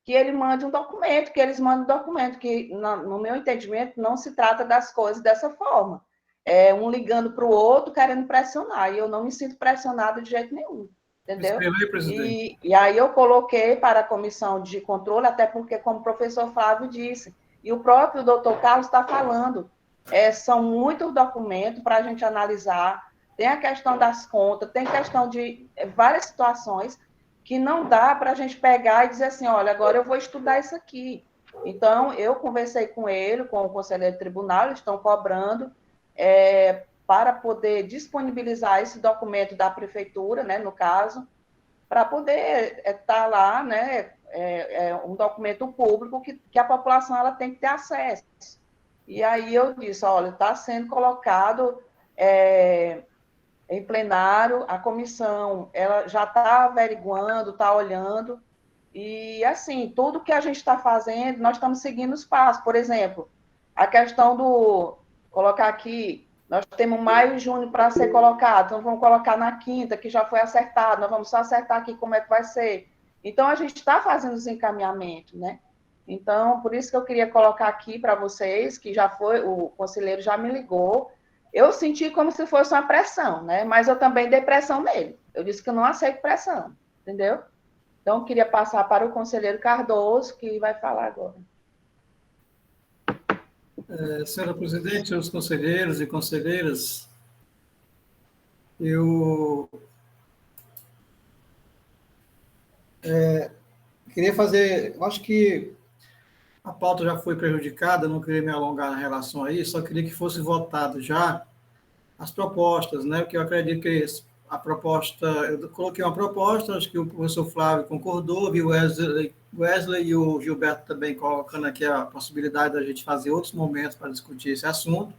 que ele mande um documento, que eles mandem um documento, que, no meu entendimento, não se trata das coisas dessa forma. Um ligando para o outro, querendo pressionar, e eu não me sinto pressionada de jeito nenhum, entendeu? E aí eu coloquei para a comissão de controle, até porque, como o professor Flávio disse, e o próprio doutor Carlos está falando, são muitos documentos para a gente analisar, tem a questão das contas, tem questão de várias situações que não dá para a gente pegar e dizer assim, olha, agora eu vou estudar isso aqui. Então, eu conversei com ele, com o conselheiro do tribunal, eles estão cobrando, para poder disponibilizar esse documento da prefeitura, né, no caso, para poder estar lá, né, um documento público que a população ela tem que ter acesso. E aí eu disse, olha, está sendo colocado em plenário, a comissão ela já está averiguando, está olhando, e, assim, tudo que a gente está fazendo, nós estamos seguindo os passos. Por exemplo, a questão do, colocar aqui, nós temos maio e junho para ser colocado, então vamos colocar na quinta, que já foi acertado, nós vamos só acertar aqui como é que vai ser. Então, a gente está fazendo os encaminhamentos, né? Então, por isso que eu queria colocar aqui para vocês, que já foi, o conselheiro já me ligou, eu senti como se fosse uma pressão, né? Mas eu também dei pressão nele. Eu disse que eu não aceito pressão, entendeu? Então, eu queria passar para o conselheiro Cardoso, que vai falar agora. Senhora presidente, senhores conselheiros e conselheiras, eu queria fazer, acho que a pauta já foi prejudicada, não queria me alongar em relação a isso, só queria que fosse votado já as propostas, né? Porque eu acredito que a proposta, eu coloquei uma proposta, acho que o professor Flávio concordou, viu Wesley e o Gilberto também colocando aqui a possibilidade da gente fazer outros momentos para discutir esse assunto.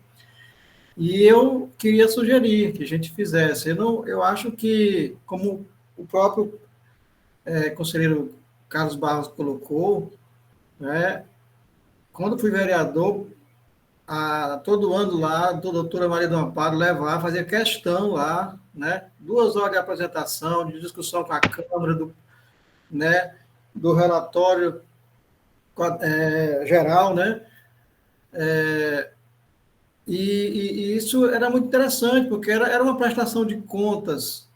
E eu queria sugerir que a gente fizesse. Eu acho que, como o próprio conselheiro Carlos Barros colocou, né, quando fui vereador, todo ano lá, a doutora Maria do Amparo levar, fazer questão lá, né, 2 horas de apresentação, de discussão com a Câmara, do relatório geral, né, e isso era muito interessante, porque era uma prestação de contas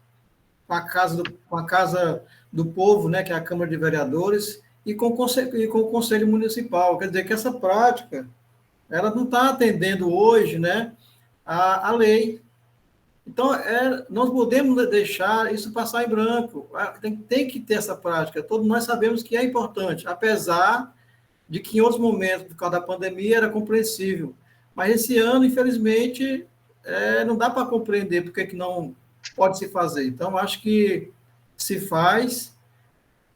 com a Casa do Povo, né, que é a Câmara de Vereadores, e com o Conselho Municipal. Quer dizer que essa prática ela não está atendendo hoje, né, a lei. Então, nós podemos deixar isso passar em branco. Tem que ter essa prática. Todos nós sabemos que é importante, apesar de que em outros momentos, por causa da pandemia, era compreensível. Mas esse ano, infelizmente, não dá para compreender porque que não pode se fazer. Então, acho que se faz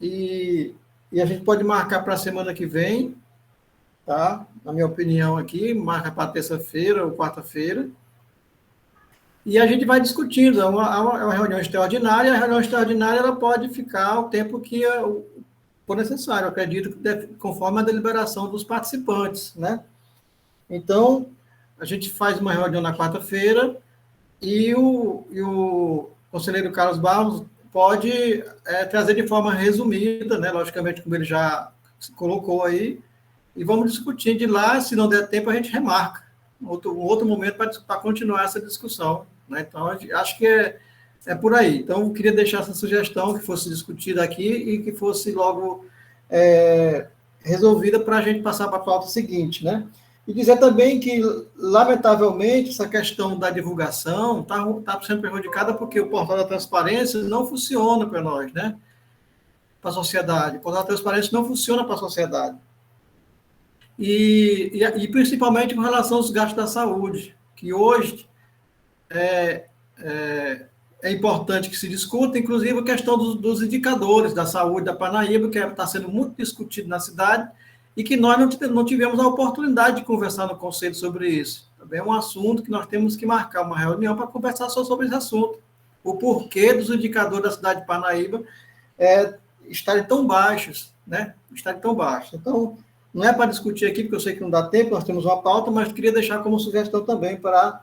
e a gente pode marcar para a semana que vem, tá? Na minha opinião aqui, marca para terça-feira ou quarta-feira, e a gente vai discutindo. É uma reunião extraordinária, a reunião extraordinária ela pode ficar o tempo que for necessário, eu acredito que conforme a deliberação dos participantes, né? Então, a gente faz uma reunião na quarta-feira e o conselheiro Carlos Barros pode trazer de forma resumida, né? Logicamente, como ele já colocou aí, e vamos discutir de lá, se não der tempo, a gente remarca um outro momento para continuar essa discussão, né? Então, acho que é por aí. Então, eu queria deixar essa sugestão que fosse discutida aqui e que fosse logo resolvida para a gente passar para a pauta seguinte, né? E dizer também que, lamentavelmente, essa questão da divulgação está sendo prejudicada porque o portal da transparência não funciona para nós, né? Para a sociedade. O portal da transparência não funciona para a sociedade. E principalmente com relação aos gastos da saúde, que hoje é importante que se discuta, inclusive a questão dos indicadores da saúde da Parnaíba, que está sendo muito discutido na cidade, e que nós não tivemos a oportunidade de conversar no Conselho sobre isso. Também é um assunto que nós temos que marcar uma reunião para conversar só sobre esse assunto. O porquê dos indicadores da cidade de Parnaíba estarem tão baixos, né? Estarem tão baixos. Então, não é para discutir aqui, porque eu sei que não dá tempo, nós temos uma pauta, mas queria deixar como sugestão também para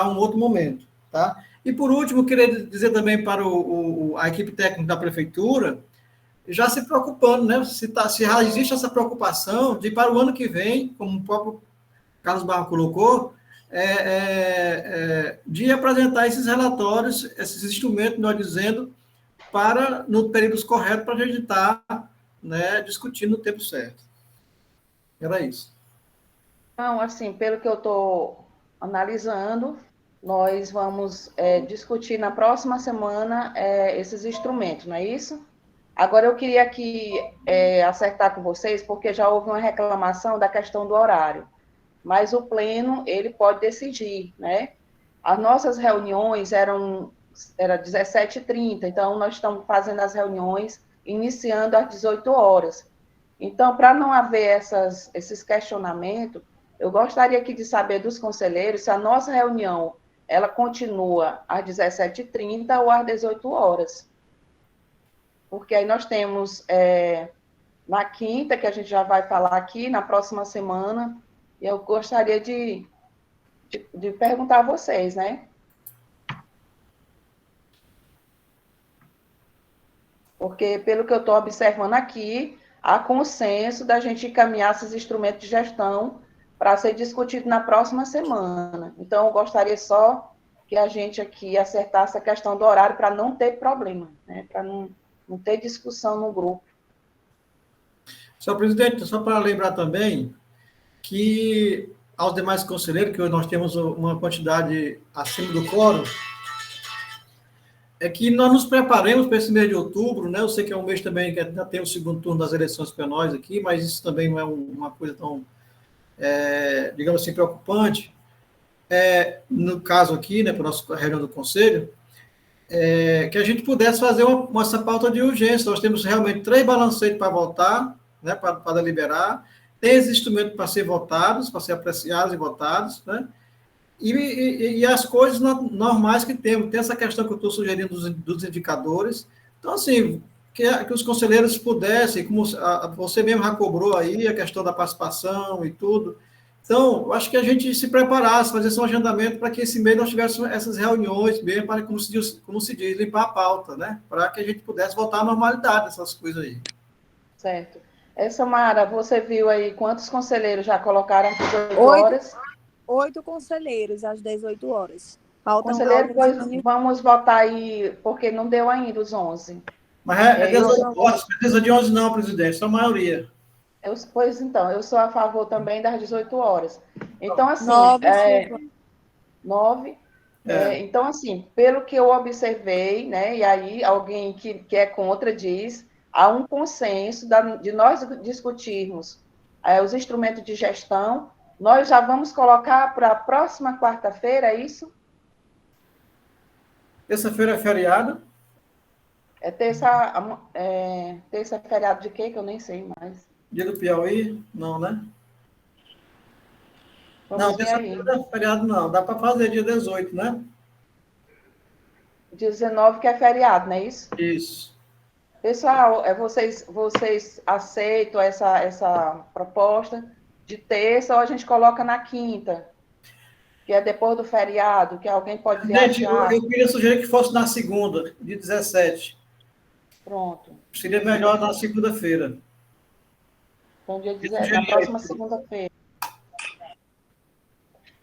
um outro momento, tá? E, por último, queria dizer também para a equipe técnica da Prefeitura, já se preocupando, né? Se já existe essa preocupação de, para o ano que vem, como o próprio Carlos Barros colocou, de apresentar esses relatórios, esses instrumentos, nós dizendo, no períodos corretos, para a gente estar, né, discutindo no tempo certo. Era isso. Então, assim, pelo que eu estou analisando, nós vamos discutir na próxima semana esses instrumentos, não é isso? Agora, eu queria aqui acertar com vocês, porque já houve uma reclamação da questão do horário, mas o pleno, ele pode decidir, né? As nossas reuniões era 17h30, então nós estamos fazendo as reuniões iniciando às 18 horas. Então, para não haver esses questionamentos, eu gostaria aqui de saber dos conselheiros se a nossa reunião ela continua às 17h30 ou às 18 horas. Porque aí nós temos na quinta, que a gente já vai falar aqui, na próxima semana, e eu gostaria de perguntar a vocês, né? Porque, pelo que eu estou observando aqui, há consenso da gente encaminhar esses instrumentos de gestão para ser discutido na próxima semana. Então, eu gostaria só que a gente aqui acertasse a questão do horário para não ter problema, né? Para não ter discussão no grupo. Senhor presidente, só para lembrar também que aos demais conselheiros, que hoje nós temos uma quantidade acima do quórum, é que nós nos preparemos para esse mês de outubro, né? Eu sei que é um mês também que ainda tem o segundo turno das eleições para nós aqui, mas isso também não é uma coisa tão, digamos assim, preocupante. No caso aqui, né, para a nossa reunião do conselho, que a gente pudesse fazer essa pauta de urgência. Nós temos realmente 3 balancetes para votar, né, para deliberar, tem esses instrumentos para ser votados, para ser apreciados e votados, né? E as coisas normais que temos. Tem essa questão que eu estou sugerindo dos indicadores. Então, assim, que os conselheiros pudessem, como você mesmo já cobrou aí, a questão da participação e tudo. Então, eu acho que a gente se preparasse, fazer um agendamento para que esse mês nós tivéssemos essas reuniões mesmo, para, como se diz, limpar a pauta, né? Para que a gente pudesse voltar à normalidade, essas coisas aí. Certo. Samara, você viu aí quantos conselheiros já colocaram às 18 horas? 8 conselheiros às 18 horas. Faltam Conselheiro, pois vamos votar aí, porque não deu ainda os 11. Mas é 18 horas, precisa de 11 não, presidente, só a maioria. Pois então, eu sou a favor também das 18 horas. Então, assim, 9. Então, assim, pelo que eu observei, né, e aí alguém que é contra diz, há um consenso de nós discutirmos os instrumentos de gestão. Nós já vamos colocar para a próxima quarta-feira, é isso? Terça-feira é feriado? Terça é feriado de quê? Que eu nem sei mais. Dia do Piauí? Não, né? Não, terça-feira não é feriado, não. Dá para fazer dia 18, né? 19 que é feriado, não é isso? Isso. Pessoal, vocês aceitam essa proposta de terça ou a gente coloca na quinta, que é depois do feriado, que alguém pode viajar? Eu queria sugerir que fosse na segunda, dia 17. Pronto. Seria melhor na segunda-feira. Então, na próxima segunda-feira.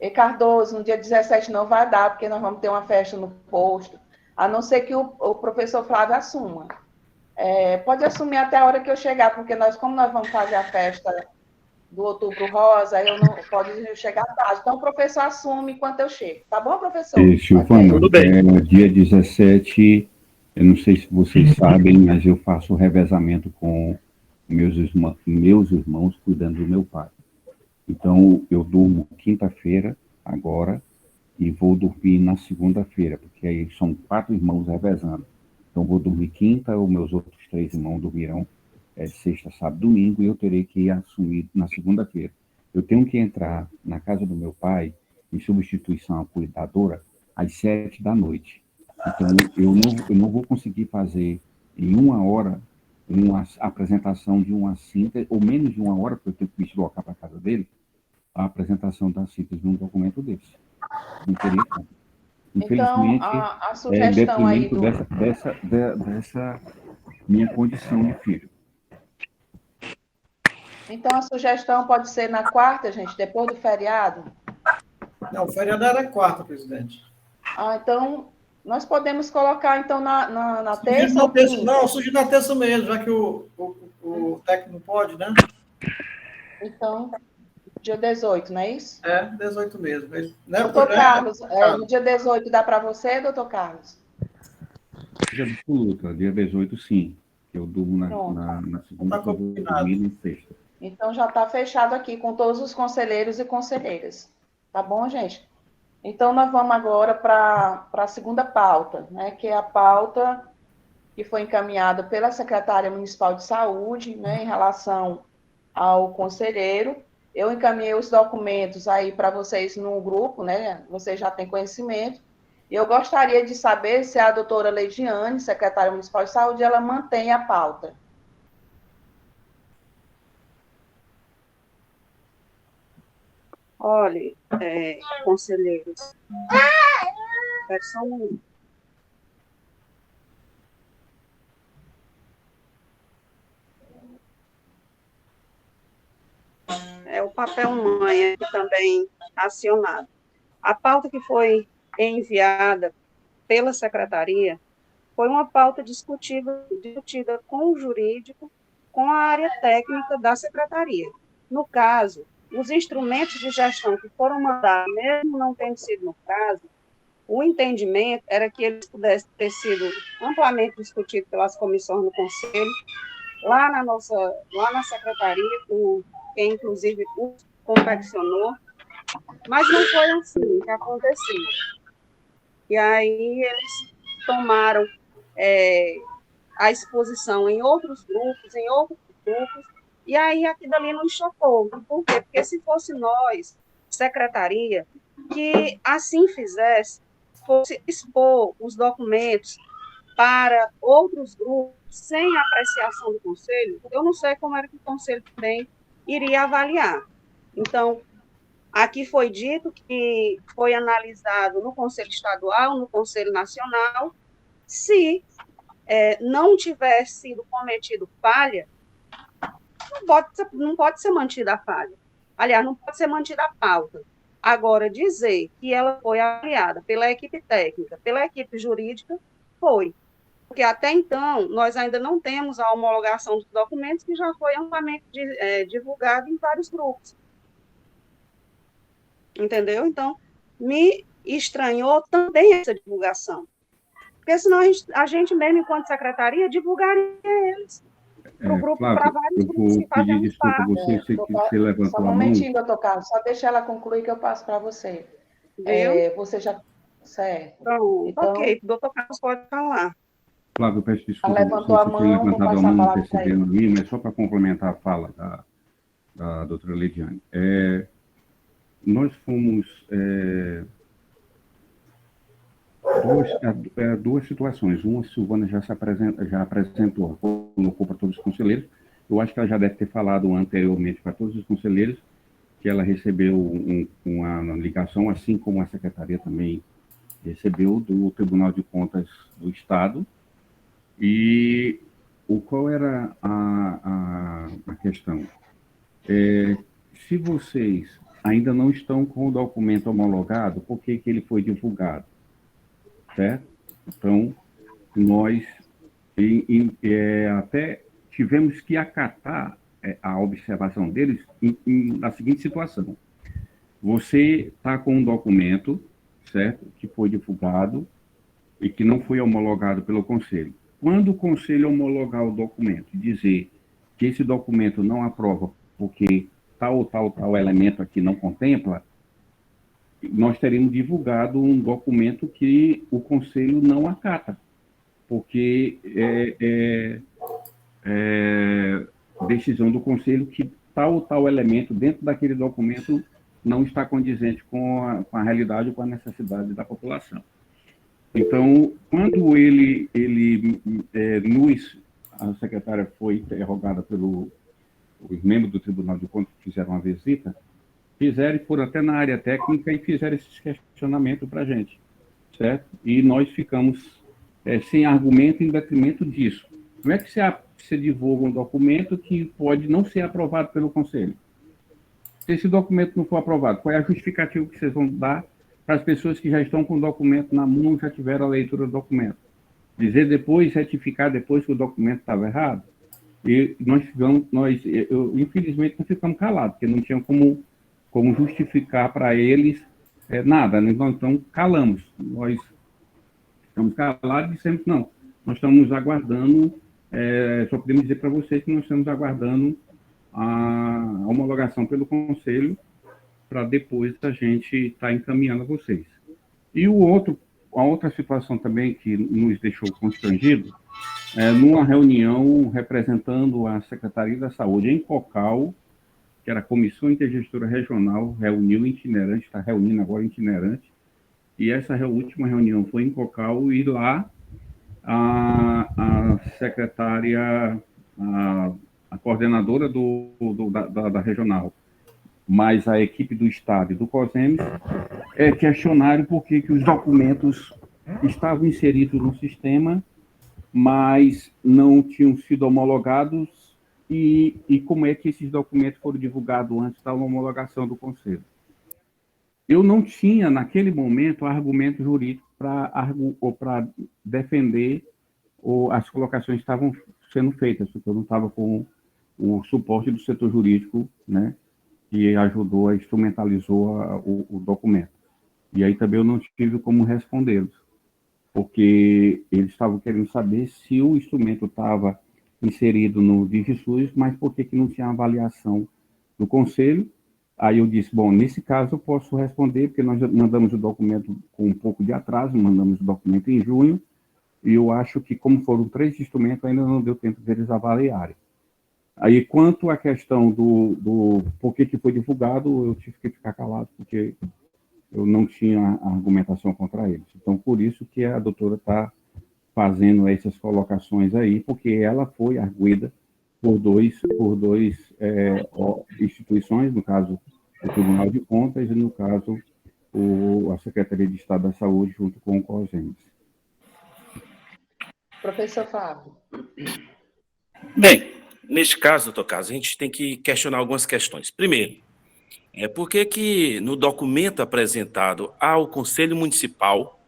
E Cardoso, no dia 17 não vai dar, porque nós vamos ter uma festa no posto, a não ser que o professor Flávio assuma. Pode assumir até a hora que eu chegar, porque como nós vamos fazer a festa do Outubro Rosa, eu não pode chegar tarde. Então, o professor assume enquanto eu chego. Tá bom, professor? Silvana, tudo bem. Dia 17, eu não sei se vocês sabem, mas eu faço revezamento com meus irmãos cuidando do meu pai. Então, eu durmo quinta-feira, agora, e vou dormir na segunda-feira, porque aí são 4 irmãos revezando. Então, vou dormir quinta, os meus outros 3 irmãos dormirão sexta, sábado, domingo, e eu terei que assumir na segunda-feira. Eu tenho que entrar na casa do meu pai, em substituição à cuidadora, às 7 da noite. Então, eu não vou conseguir fazer em 1 hora uma apresentação de uma síntese, ou menos de 1 hora, porque eu tenho que me deslocar para a casa dele, a apresentação da síntese de um documento desse. Não teria como. Infelizmente, então, a sugestão aí dessa minha condição de filho. Então, a sugestão pode ser na quarta, gente, depois do feriado? Não, o feriado era quarta, presidente. Então, nós podemos colocar, então, na terça ou quinta? Não, surge na terça mesmo, já que o técnico não pode, né? Então, dia 18, não é isso? 18 mesmo. Doutor Carlos, no dia 18 dá para você, doutor Carlos? Dia absoluta, dia 18, sim. Eu durmo na segunda, eu dormir na sexta. Então, já está fechado aqui com todos os conselheiros e conselheiras. Tá bom, gente? Então, nós vamos agora para a segunda pauta, né, que é a pauta que foi encaminhada pela Secretária Municipal de Saúde, né, em relação ao conselheiro. Eu encaminhei os documentos aí para vocês no grupo, né? Vocês já têm conhecimento. E eu gostaria de saber se a doutora Leidiane, secretária municipal de saúde, ela mantém a pauta. Olha, conselheiros, espera só um minuto. É o papel mãe aqui também acionado. A pauta que foi enviada pela secretaria foi uma pauta discutida com o jurídico, com a área técnica da secretaria. No caso, os instrumentos de gestão que foram mandados, mesmo não tendo sido no prazo, o entendimento era que eles pudessem ter sido amplamente discutidos pelas comissões do conselho, lá na secretaria, com quem, inclusive, o confeccionou, mas não foi assim que aconteceu. E aí eles tomaram a exposição em outros grupos, e aí aquilo ali nos chocou. Por quê? Porque se fosse nós, secretaria, que assim fizesse, fosse expor os documentos para outros grupos, sem apreciação do conselho, eu não sei como era que o conselho também iria avaliar. Então, aqui foi dito que foi analisado no Conselho Estadual, no Conselho Nacional, se não tivesse sido cometido falha, não pode ser mantida a falha. Aliás, não pode ser mantida a pauta. Agora, dizer que ela foi avaliada pela equipe técnica, pela equipe jurídica, foi. Porque até então, nós ainda não temos a homologação dos documentos, que já foi amplamente divulgado em vários grupos. Entendeu? Então, me estranhou também essa divulgação. Porque senão a gente mesmo, enquanto secretaria, divulgaria eles para o grupo, para vários grupos que fazem parte. Você levantou só um momentinho, doutor Carlos, só deixa ela concluir que eu passo para você. Você já... Certo. Pronto, então, ok, doutor Carlos pode falar. Flávio, eu peço desculpa. Ela levantou a mão, vou passar a palavra para ele. Mas só para complementar a fala da doutora Leidiane. Nós fomos... duas situações. Uma, a Silvana já apresentou, colocou para todos os conselheiros. Eu acho que ela já deve ter falado anteriormente para todos os conselheiros que ela recebeu uma ligação, assim como a secretaria também recebeu, do Tribunal de Contas do Estado. E qual era a questão? Se vocês ainda não estão com o documento homologado, por que ele foi divulgado? Certo? Então, nós até tivemos que acatar a observação deles na seguinte situação. Você está com um documento, certo? Que foi divulgado e que não foi homologado pelo Conselho. Quando o Conselho homologar o documento e dizer que esse documento não aprova porque tal elemento aqui não contempla, nós teríamos divulgado um documento que o Conselho não acata, porque decisão do Conselho que tal elemento dentro daquele documento não está condizente com a realidade ou com a necessidade da população. Então, quando a secretária foi interrogada os membros do Tribunal de Contas que fizeram uma visita, foram até na área técnica e fizeram esse questionamento para a gente, certo? E nós ficamos sem argumento em detrimento disso. Como é que você divulga um documento que pode não ser aprovado pelo Conselho? Se esse documento não for aprovado, qual é a justificativa que vocês vão dar para as pessoas que já estão com o documento na mão e já tiveram a leitura do documento? Dizer depois, retificar depois que o documento estava errado? E infelizmente, não ficamos calados, porque não tinha como justificar para eles nada. Nós então calamos. Nós ficamos calados e dissemos que não. Nós estamos aguardando, só podemos dizer para vocês que nós estamos aguardando a homologação pelo Conselho para depois a gente estar encaminhando a vocês. E a outra situação também que nos deixou constrangido, numa reunião representando a Secretaria da Saúde em Cocal, que era a Comissão Intergestora Regional, reuniu itinerante, está reunindo agora itinerante, e essa última reunião foi em Cocal, e lá a secretária, a coordenadora da regional, mais a equipe do Estado e do COSEMES, questionaram por que os documentos estavam inseridos no sistema, mas não tinham sido homologados, e como é que esses documentos foram divulgados antes da homologação do Conselho. Eu não tinha, naquele momento, argumento jurídico para defender as colocações que estavam sendo feitas, porque eu não estava com o suporte do setor jurídico, né, que ajudou, instrumentalizou o documento. E aí também eu não tive como respondê-los, porque eles estavam querendo saber se o instrumento estava inserido no DigiSUS, mas por que não tinha avaliação do Conselho. Aí eu disse, bom, nesse caso eu posso responder, porque nós mandamos o documento com um pouco de atraso, mandamos o documento em junho, e eu acho que, como foram 3 instrumentos, ainda não deu tempo deles avaliarem. Aí, quanto à questão do por que foi divulgado, eu tive que ficar calado, porque eu não tinha argumentação contra eles. Então, por isso que a doutora está fazendo essas colocações aí, porque ela foi arguida por dois instituições, no caso, o Tribunal de Contas, e, no caso, a Secretaria de Estado da Saúde, junto com o COSEMES. Professor Fábio. Bem, neste caso, doutor Carlos, a gente tem que questionar algumas questões. Primeiro, por que no documento apresentado ao Conselho Municipal,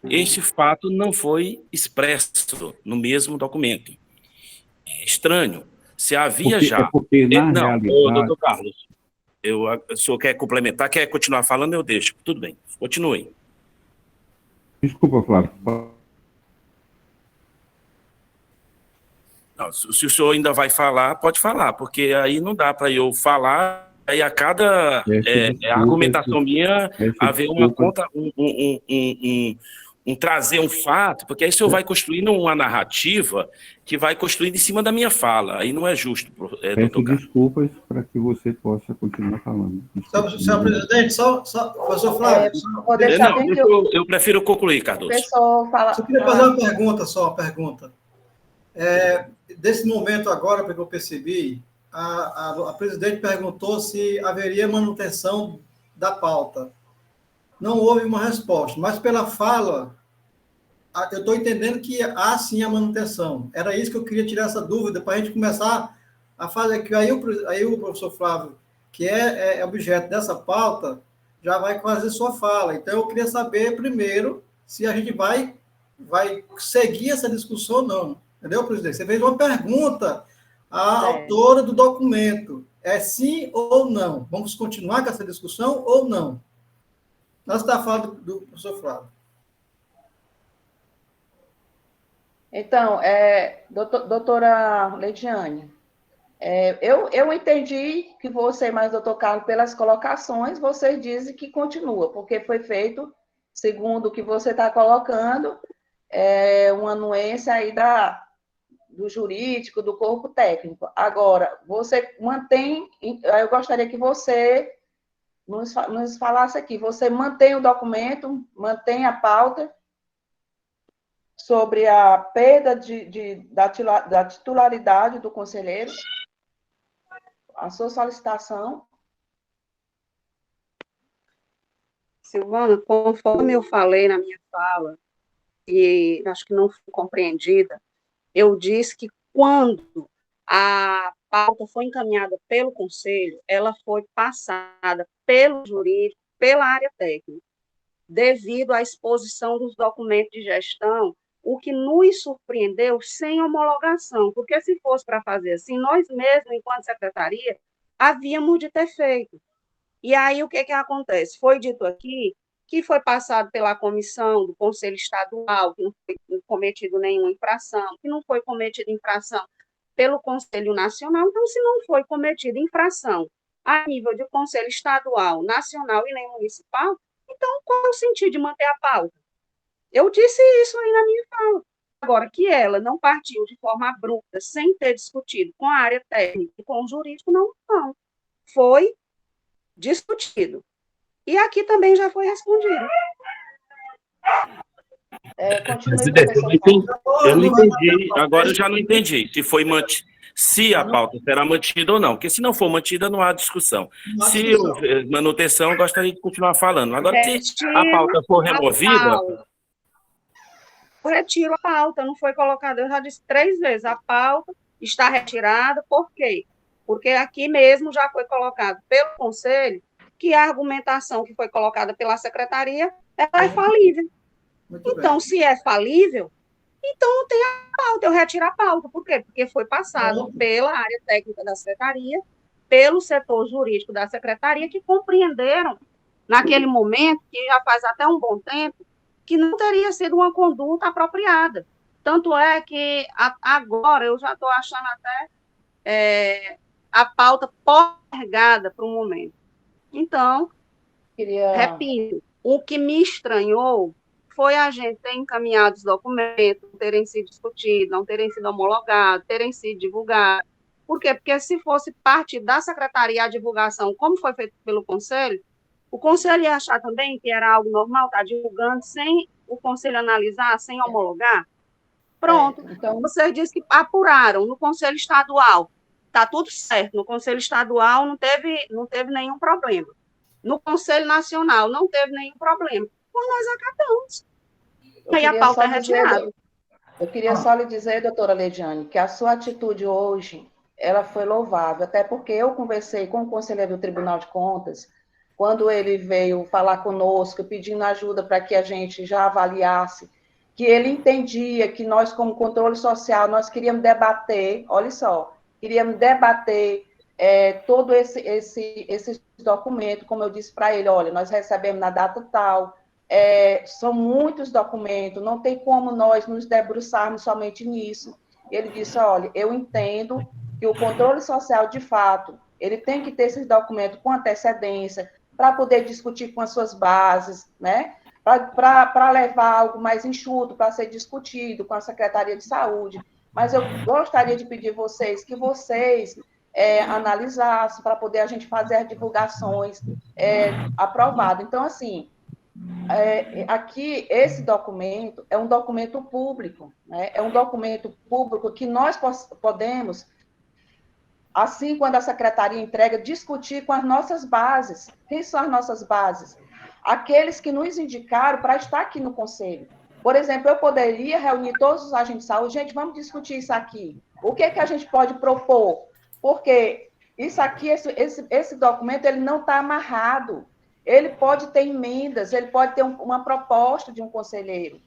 este fato não foi expresso no mesmo documento? É estranho. Se havia já... porque, na realidade... doutor Carlos, o senhor quer complementar, quer continuar falando, eu deixo. Tudo bem, continue. Desculpa, Flávio. Não, se o senhor ainda vai falar, pode falar, porque aí não dá para eu falar, aí a cada argumentação minha haver uma conta, trazer um fato, porque aí o senhor vai construindo uma narrativa que vai construindo em cima da minha fala, aí não é justo, doutor Peço Carlos. Desculpas para que você possa continuar falando. Senhor presidente, professor Flávio, eu prefiro concluir, Cardoso. Eu queria fazer uma pergunta. Desse momento agora, porque eu percebi, a presidente perguntou se haveria manutenção da pauta. Não houve uma resposta, mas pela fala, eu estou entendendo que há sim a manutenção. Era isso que eu queria tirar essa dúvida, para a gente começar a fazer, que aí o professor Flávio, que é objeto dessa pauta, já vai fazer sua fala. Então, eu queria saber primeiro se a gente vai seguir essa discussão ou não. Entendeu, presidente? Você fez uma pergunta à autora do documento. É sim ou não? Vamos continuar com essa discussão ou não? Nós estamos falando do professor Flávio. Então, doutora Leidiane, eu entendi que você, mais doutor Carlos, pelas colocações, vocês dizem que continua, porque foi feito, segundo o que você está colocando, uma anuência aí do jurídico, do corpo técnico. Agora, você mantém, eu gostaria que você nos falasse aqui, você mantém o documento, mantém a pauta sobre a perda da titularidade do conselheiro, a sua solicitação? Silvana, conforme eu falei na minha fala, e acho que não fui compreendida, eu disse que quando a pauta foi encaminhada pelo Conselho, ela foi passada pelo jurídico, pela área técnica, devido à exposição dos documentos de gestão, o que nos surpreendeu sem homologação, porque se fosse para fazer assim, nós mesmos, enquanto secretaria, havíamos de ter feito. E aí, o que acontece? Foi dito aqui que foi passado pela comissão do Conselho Estadual, que não foi cometido nenhuma infração, que não foi cometida infração pelo Conselho Nacional. Então, se não foi cometida infração a nível de Conselho Estadual, Nacional e nem municipal, então qual é o sentido de manter a pauta? Eu disse isso aí na minha fala. Agora, que ela não partiu de forma abrupta, sem ter discutido com a área técnica e com o jurídico, não. foi discutido. E aqui também já foi respondido. Continue, Presidente, professor. eu não entendi, agora eu já não entendi se foi se a pauta será mantida ou não, porque se não for mantida, não há discussão. Se houver manutenção, eu gostaria de continuar falando. Agora, se a pauta for removida... Eu retiro a pauta, não foi colocada, eu já disse 3 vezes, a pauta está retirada, por quê? Porque aqui mesmo já foi colocado pelo Conselho que a argumentação que foi colocada pela Secretaria ela é falível. Então, se é falível, então não tem a pauta, eu retiro a pauta. Por quê? Porque foi passado pela área técnica da Secretaria, pelo setor jurídico da Secretaria, que compreenderam, naquele momento, que já faz até um bom tempo, que não teria sido uma conduta apropriada. Tanto é que agora eu já estou achando até a pauta postergada para o momento. Então, repito, o que me estranhou foi a gente ter encaminhado os documentos, não terem sido discutidos, não terem sido homologados, terem sido divulgados. Por quê? Porque se fosse parte da Secretaria a divulgação, como foi feito pelo Conselho, o Conselho ia achar também que era algo normal estar divulgando sem o Conselho analisar, sem homologar. Pronto. Então, vocês dizem que apuraram no Conselho Estadual. Está tudo certo. No Conselho Estadual não teve nenhum problema. No Conselho Nacional não teve nenhum problema. Então, nós acabamos. Aí a pauta é retirada. Eu queria só lhe dizer, doutora Leidiane, que a sua atitude hoje, ela foi louvável, até porque eu conversei com o conselheiro do Tribunal de Contas, quando ele veio falar conosco, pedindo ajuda para que a gente já avaliasse, que ele entendia que nós, como controle social, nós queríamos debater, olha só, queríamos debater todo esse documento, como eu disse para ele, olha, nós recebemos na data tal, são muitos documentos, não tem como nós nos debruçarmos somente nisso. Ele disse, olha, eu entendo que o controle social, de fato, ele tem que ter esses documentos com antecedência, para poder discutir com as suas bases, né? Para levar algo mais enxuto, para ser discutido com a Secretaria de Saúde. Mas eu gostaria de pedir vocês que vocês analisassem para poder a gente fazer as divulgações aprovadas. Então, assim, aqui, esse documento é um documento público, né? É um documento público que nós podemos, assim, quando a secretaria entrega, discutir com as nossas bases. Quem são as nossas bases? Aqueles que nos indicaram para estar aqui no conselho. Por exemplo, eu poderia reunir todos os agentes de saúde, gente, vamos discutir isso aqui. O que a gente pode propor? Porque isso aqui, esse documento, ele não está amarrado. Ele pode ter emendas, ele pode ter uma proposta de um conselheiro.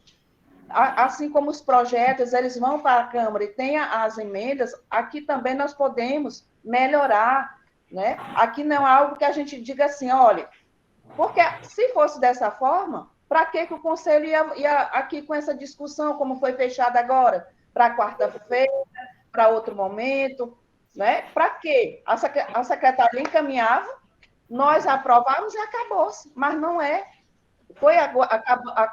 Assim como os projetos, eles vão para a Câmara e tem as emendas, aqui também nós podemos melhorar, né? Aqui não é algo que a gente diga assim, olha, porque se fosse dessa forma, para que o Conselho ia aqui com essa discussão, como foi fechada agora? Para quarta-feira, para outro momento, né? Para quê? A Secretaria encaminhava, nós aprovávamos e acabou-se, mas não é.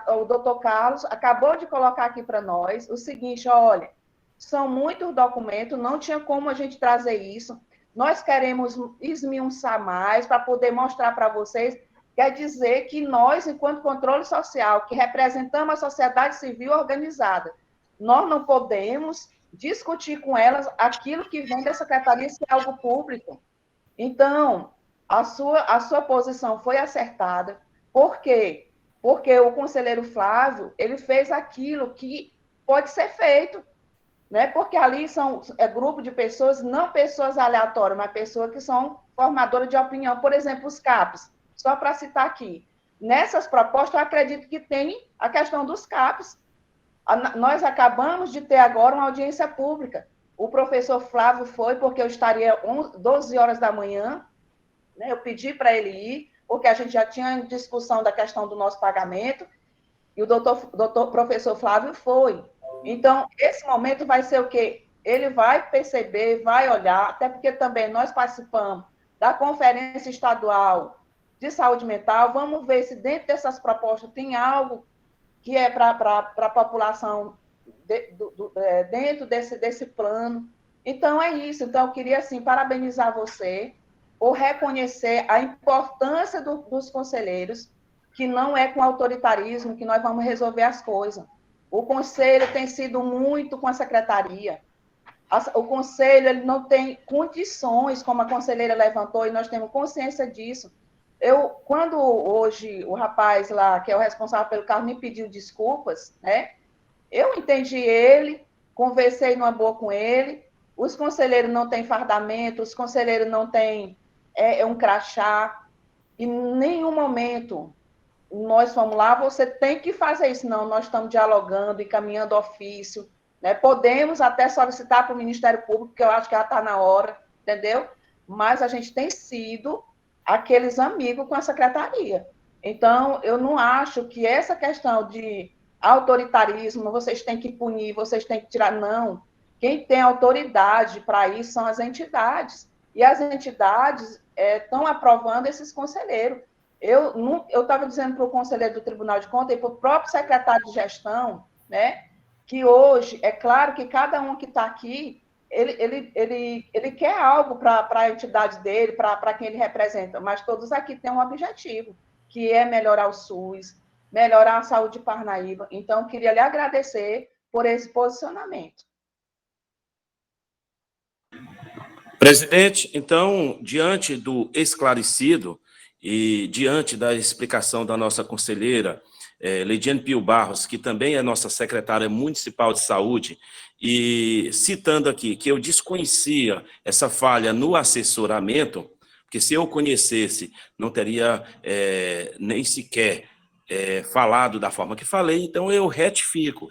O doutor Carlos acabou de colocar aqui para nós o seguinte, olha, são muitos documentos, não tinha como a gente trazer isso, nós queremos esmiuçar mais para poder mostrar para vocês, quer dizer que nós, enquanto controle social, que representamos a sociedade civil organizada, nós não podemos discutir com elas aquilo que vem da Secretaria se é algo público. Então, a sua posição foi acertada. Por quê? Porque o conselheiro Flávio, ele fez aquilo que pode ser feito, né? Porque ali são grupo de pessoas, não pessoas aleatórias, mas pessoas que são formadoras de opinião. Por exemplo, os CAPs, só para citar aqui. Nessas propostas, eu acredito que tem a questão dos CAPs. Nós acabamos de ter agora uma audiência pública. O professor Flávio foi, porque eu estaria 12 horas da manhã, né? Eu pedi para ele ir, porque a gente já tinha discussão da questão do nosso pagamento, e o professor Flávio foi. Então, esse momento vai ser o quê? Ele vai perceber, vai olhar, até porque também nós participamos da Conferência Estadual de Saúde Mental, vamos ver se dentro dessas propostas tem algo que é para a população dentro desse plano. Então, é isso. Então, eu queria, assim, parabenizar você, ou reconhecer a importância dos conselheiros, que não é com autoritarismo que nós vamos resolver as coisas. O conselho tem sido muito com a secretaria. O conselho ele não tem condições, como a conselheira levantou, e nós temos consciência disso. Quando hoje o rapaz lá, que é o responsável pelo carro, me pediu desculpas, né? Eu entendi ele, conversei numa boa com ele. Os conselheiros não têm fardamento, os conselheiros não têm um crachá. Em nenhum momento nós fomos lá, você tem que fazer isso. Não, nós estamos dialogando, encaminhando ofício, né? Podemos até solicitar para o Ministério Público, que eu acho que já está na hora, entendeu? Mas a gente tem sido aqueles amigos com a secretaria. Então, eu não acho que essa questão de autoritarismo, vocês têm que punir, vocês têm que tirar, não. Quem tem autoridade para isso são as entidades. E as entidades estão aprovando esses conselheiros. Eu estava dizendo para o conselheiro do Tribunal de Contas e para o próprio secretário de gestão, né, que hoje, é claro que cada um que está aqui, ele quer algo para a entidade dele, para quem ele representa, mas todos aqui têm um objetivo, que é melhorar o SUS, melhorar a saúde de Parnaíba. Então, queria lhe agradecer por esse posicionamento. Presidente, então, diante do esclarecido e diante da explicação da nossa conselheira, Leidiane Pio Barros, que também é nossa secretária municipal de saúde, e citando aqui que eu desconhecia essa falha no assessoramento, porque se eu conhecesse, não teria nem sequer falado da forma que falei, então eu retifico.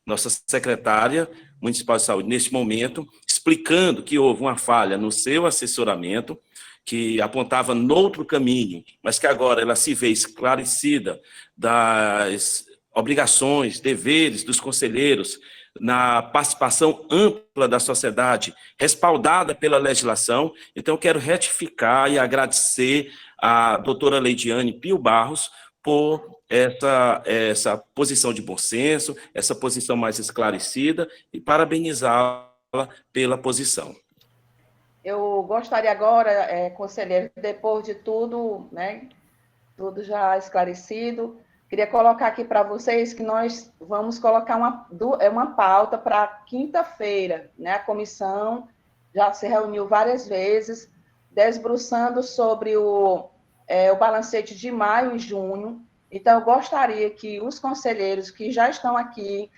Nossa secretária municipal de saúde, neste momento, explicando que houve uma falha no seu assessoramento, que apontava noutro caminho, mas que agora ela se vê esclarecida das obrigações, deveres dos conselheiros na participação ampla da sociedade, respaldada pela legislação. Então, eu quero retificar e agradecer à doutora Leidiane Pio Barros por essa posição de bom senso, essa posição mais esclarecida, e parabenizá-la pela posição. Eu gostaria agora, conselheiro, depois de tudo, né, tudo já esclarecido, queria colocar aqui para vocês que nós vamos colocar uma pauta para quinta-feira, né? A comissão já se reuniu várias vezes, desbruçando sobre o balancete de maio e junho. Então, eu gostaria que os conselheiros que já estão aqui,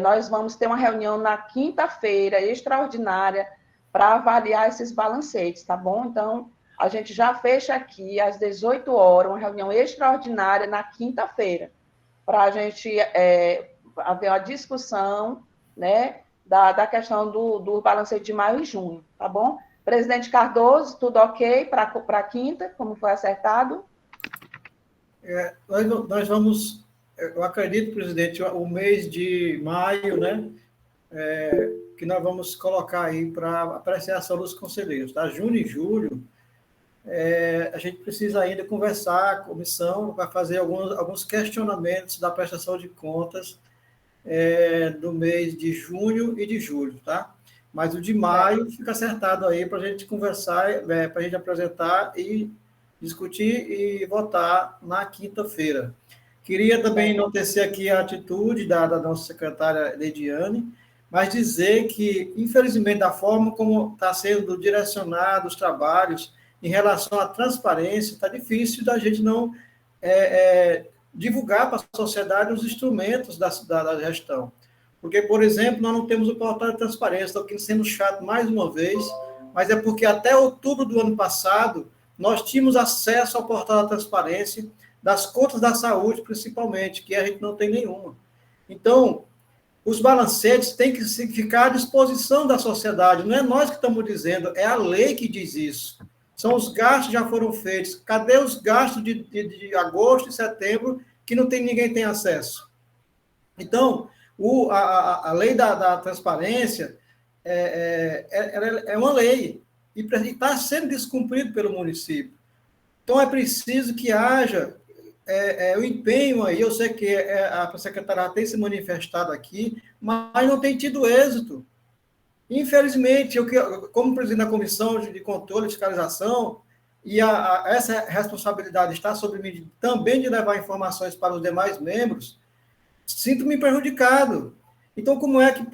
nós vamos ter uma reunião na quinta-feira extraordinária para avaliar esses balancetes, tá bom? Então, a gente já fecha aqui às 18 horas, uma reunião extraordinária na quinta-feira, para a gente haver uma discussão, né, da questão do balancete de maio e junho, tá bom? Presidente Cardoso, tudo ok para quinta, como foi acertado? Nós vamos, eu acredito, presidente, o mês de maio, né, que nós vamos colocar aí para apreciação dos conselheiros, tá? Junho e julho, a gente precisa ainda conversar, a comissão vai fazer alguns questionamentos da prestação de contas do mês de junho e de julho, tá? Mas o de maio fica acertado aí para a gente conversar, para a gente apresentar e discutir e votar na quinta-feira. Queria também enaltecer aqui a atitude da nossa secretária Leidiane, mas dizer que, infelizmente, da forma como está sendo direcionado os trabalhos em relação à transparência, está difícil da gente não divulgar para a sociedade os instrumentos da gestão. Porque, por exemplo, nós não temos o portal de transparência, estou aqui sendo chato mais uma vez, mas é porque até outubro do ano passado, nós tínhamos acesso ao portal da transparência, das contas da saúde, principalmente, que a gente não tem nenhuma. Então, os balancetes têm que ficar à disposição da sociedade, não é nós que estamos dizendo, é a lei que diz isso. São os gastos que já foram feitos. Cadê os gastos de agosto e setembro que ninguém tem acesso? Então, a lei da transparência é uma lei e está sendo descumprido pelo município. Então, é preciso que haja o empenho aí. Eu sei que a secretaria tem se manifestado aqui, mas não tem tido êxito. Infelizmente, como presidente da Comissão de Controle e Fiscalização, e essa responsabilidade está sobre mim também de levar informações para os demais membros, sinto-me prejudicado. Então, como é que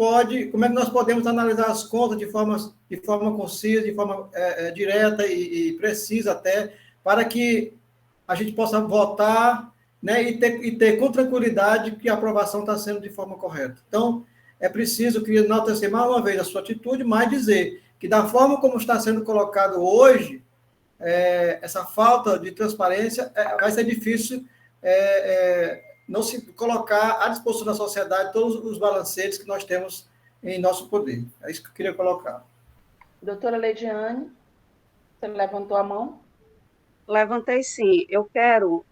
nós podemos analisar as contas de forma concisa, de forma direta e precisa até, para que a gente possa votar, né, e ter com tranquilidade que a aprovação está sendo de forma correta. Então, é preciso, queria enaltecer mais uma vez a sua atitude, mas dizer que da forma como está sendo colocado hoje, essa falta de transparência, vai ser difícil não se colocar à disposição da sociedade todos os balancetes que nós temos em nosso poder. É isso que eu queria colocar. Doutora Leidiane, você levantou a mão? Levantei sim. Eu quero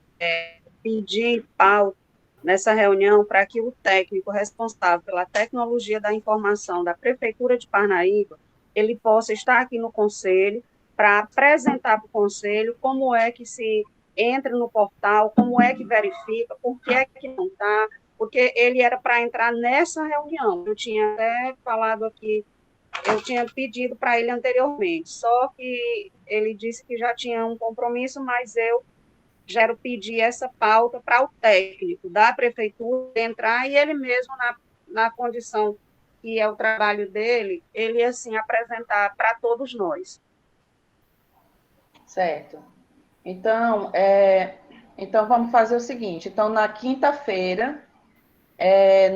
pedir pauta nessa reunião para que o técnico responsável pela tecnologia da informação da Prefeitura de Parnaíba, ele possa estar aqui no Conselho para apresentar para o Conselho como é que se entra no portal, como é que verifica, por que é que não está, porque ele era para entrar nessa reunião. Eu tinha até falado aqui, eu tinha pedido para ele anteriormente, só que ele disse que já tinha um compromisso, mas eu quero pedir essa pauta para o técnico da Prefeitura entrar e ele mesmo, na condição que é o trabalho dele, ele, assim, apresentar para todos nós. Certo. Então, vamos fazer o seguinte. Então, na quinta-feira,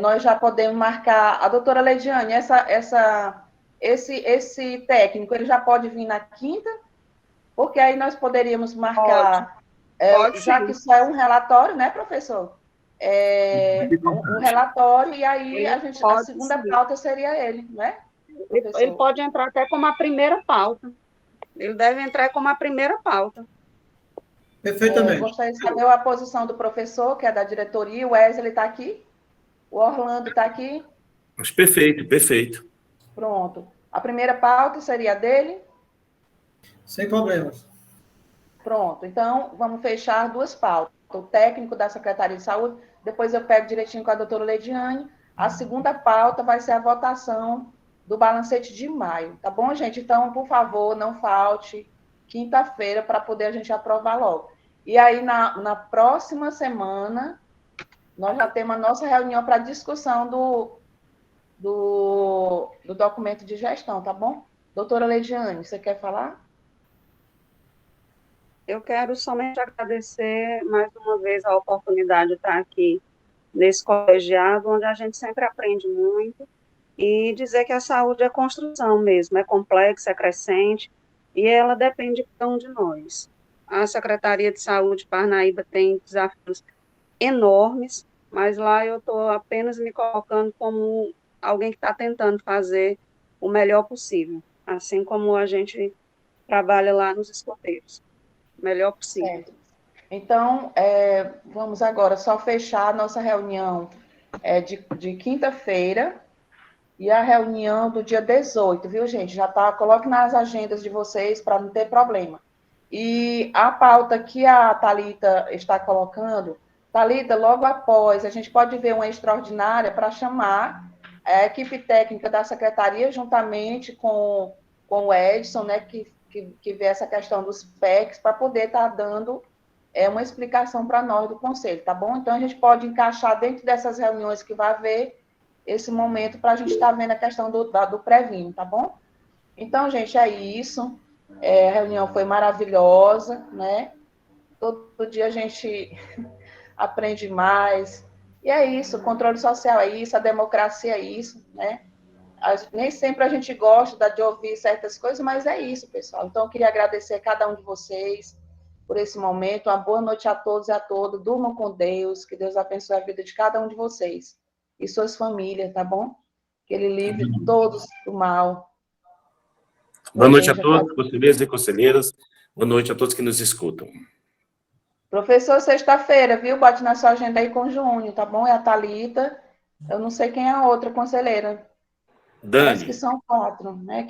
nós já podemos marcar... A doutora Leidiane, esse técnico, ele já pode vir na quinta? Porque aí nós poderíamos marcar... Pode já sim. que isso é um relatório, né, professor? Um relatório, e aí a segunda pauta seria ele, né? Ele pode entrar até como a primeira pauta. Ele deve entrar como a primeira pauta. Perfeitamente. Gostaria de saber a posição do professor, que é da diretoria. O Wesley está aqui? O Orlando está aqui? Acho perfeito, perfeito. Pronto. A primeira pauta seria a dele? Sem problemas. Pronto. Então, vamos fechar duas pautas. O técnico da Secretaria de Saúde, depois eu pego direitinho com a doutora Leidiane. A segunda pauta vai ser a votação do balancete de maio, tá bom, gente? Então, por favor, não falte quinta-feira para poder a gente aprovar logo. E aí, na próxima semana, nós já temos a nossa reunião para discussão do documento de gestão, tá bom? Doutora Leidiane, você quer falar? Eu quero somente agradecer mais uma vez a oportunidade de estar aqui nesse colegiado, onde a gente sempre aprende muito, e dizer que a saúde é construção mesmo, é complexa, é crescente, e ela depende de cada um de nós. A Secretaria de Saúde de Parnaíba tem desafios enormes, mas lá eu estou apenas me colocando como alguém que está tentando fazer o melhor possível, assim como a gente trabalha lá nos escoteiros, o melhor possível. Certo. Então, vamos agora só fechar a nossa reunião de quinta-feira, e a reunião do dia 18, viu, gente? Já tá, coloque nas agendas de vocês para não ter problema. E a pauta que a Thalita está colocando, Thalita, logo após, a gente pode ver uma extraordinária para chamar a equipe técnica da secretaria, juntamente com o Edson, né, que vê essa questão dos PECs, para poder estar dando uma explicação para nós do Conselho, tá bom? Então, a gente pode encaixar dentro dessas reuniões que vai haver esse momento para a gente estar vendo a questão do pré-vinho, tá bom? Então, gente, é isso. A reunião foi maravilhosa, né? Todo dia a gente aprende mais. E é isso, o controle social é isso, a democracia é isso, né? Nem sempre a gente gosta de ouvir certas coisas, mas é isso, pessoal. Então, eu queria agradecer a cada um de vocês por esse momento. Uma boa noite a todos e a todas. Durmam com Deus, que Deus abençoe a vida de cada um de vocês e suas famílias, tá bom? Que Ele livre todos do mal. Boa noite a todos, conselheiros e conselheiras. Boa noite a todos que nos escutam. Professor, sexta-feira, viu? Bote na sua agenda aí com o Júnior, tá bom? É a Thalita. Eu não sei quem é a outra conselheira. Dani. Parece que são 4, né?